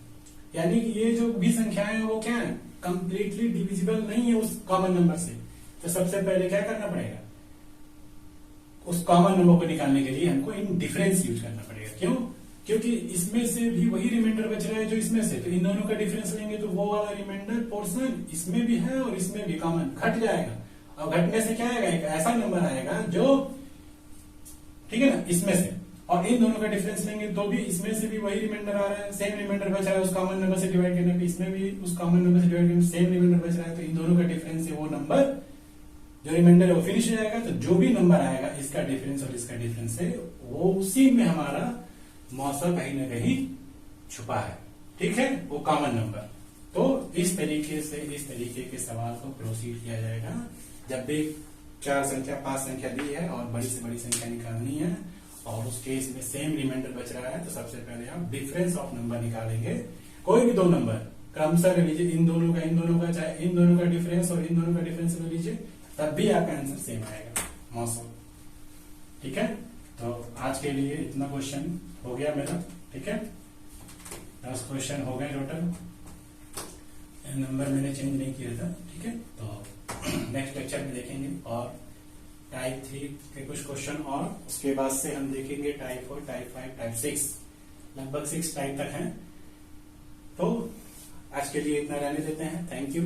यानी कि ये जो भी संख्याएं हैं वो क्या है, कंप्लीटली डिविजिबल नहीं है उस कॉमन नंबर से। तो सबसे पहले क्या करना पड़ेगा, उस कॉमन नंबर को निकालने के लिए हमको इन डिफरेंस यूज करना पड़ेगा। क्यों, क्योंकि इसमें से भी वही रिमाइंडर बच रहा है जो इसमें से, तो इन दोनों का डिफरेंस लेंगे तो वो वाला रिमाइंडर पोर्शन इसमें भी है और इसमें भी कॉमन घट जाएगा। और घटने से क्या आएगा, एक ऐसा नंबर आएगा जो, ठीक है ना, इसमें से, और इन दोनों का डिफरेंस लेंगे तो भी इसमें से भी वही रिमाइंडर आ रहा है, सेम रिमाइंडर बच रहा है, उस कॉमन नंबर से डिवाइड करने पे इसमें भी उस कॉमन नंबर से डिवाइड करने सेम रिमाइंडर बच रहा है। तो इन दोनों का डिफरेंस से वो नंबर जो रिमाइंडर है वो फिनिश हो जाएगा। तो जो भी नंबर आएगा इसका डिफरेंस और इसका डिफरेंस है, वो उसी में हमारा मौसा कहीं ना कहीं छुपा है, ठीक है, वो कॉमन नंबर। तो इस तरीके से इस तरीके के सवाल को प्रोसीड किया जाएगा। जब भी 4 संख्या 5 संख्या दी है और बड़ी से बड़ी संख्या निकालनी है और उस केस में सेम रिमाइंडर बच रहा है, तो सबसे पहले आप डिफरेंस ऑफ नंबर निकालेंगे। कोई भी 2 नंबर क्रमशः ले लीजिए, इन दोनों का चाहे इन दोनों का डिफरेंस और इन दोनों का डिफरेंस ले लीजिए, तब भी आपका आंसर सेम आएगा मौसम, ठीक है। तो आज के लिए इतना क्वेश्चन हो गया मेरा, ठीक है, 10 क्वेश्चन हो गए टोटल। नंबर मैंने चेंज नहीं किया था, ठीक है। तो नेक्स्ट लेक्चर में देखेंगे और टाइप 3 के कुछ क्वेश्चन और उसके बाद से हम देखेंगे टाइप 4, टाइप 5, टाइप 6, लगभग 6 टाइप तक हैं। तो आज के लिए इतना रहने देते हैं। Thank you.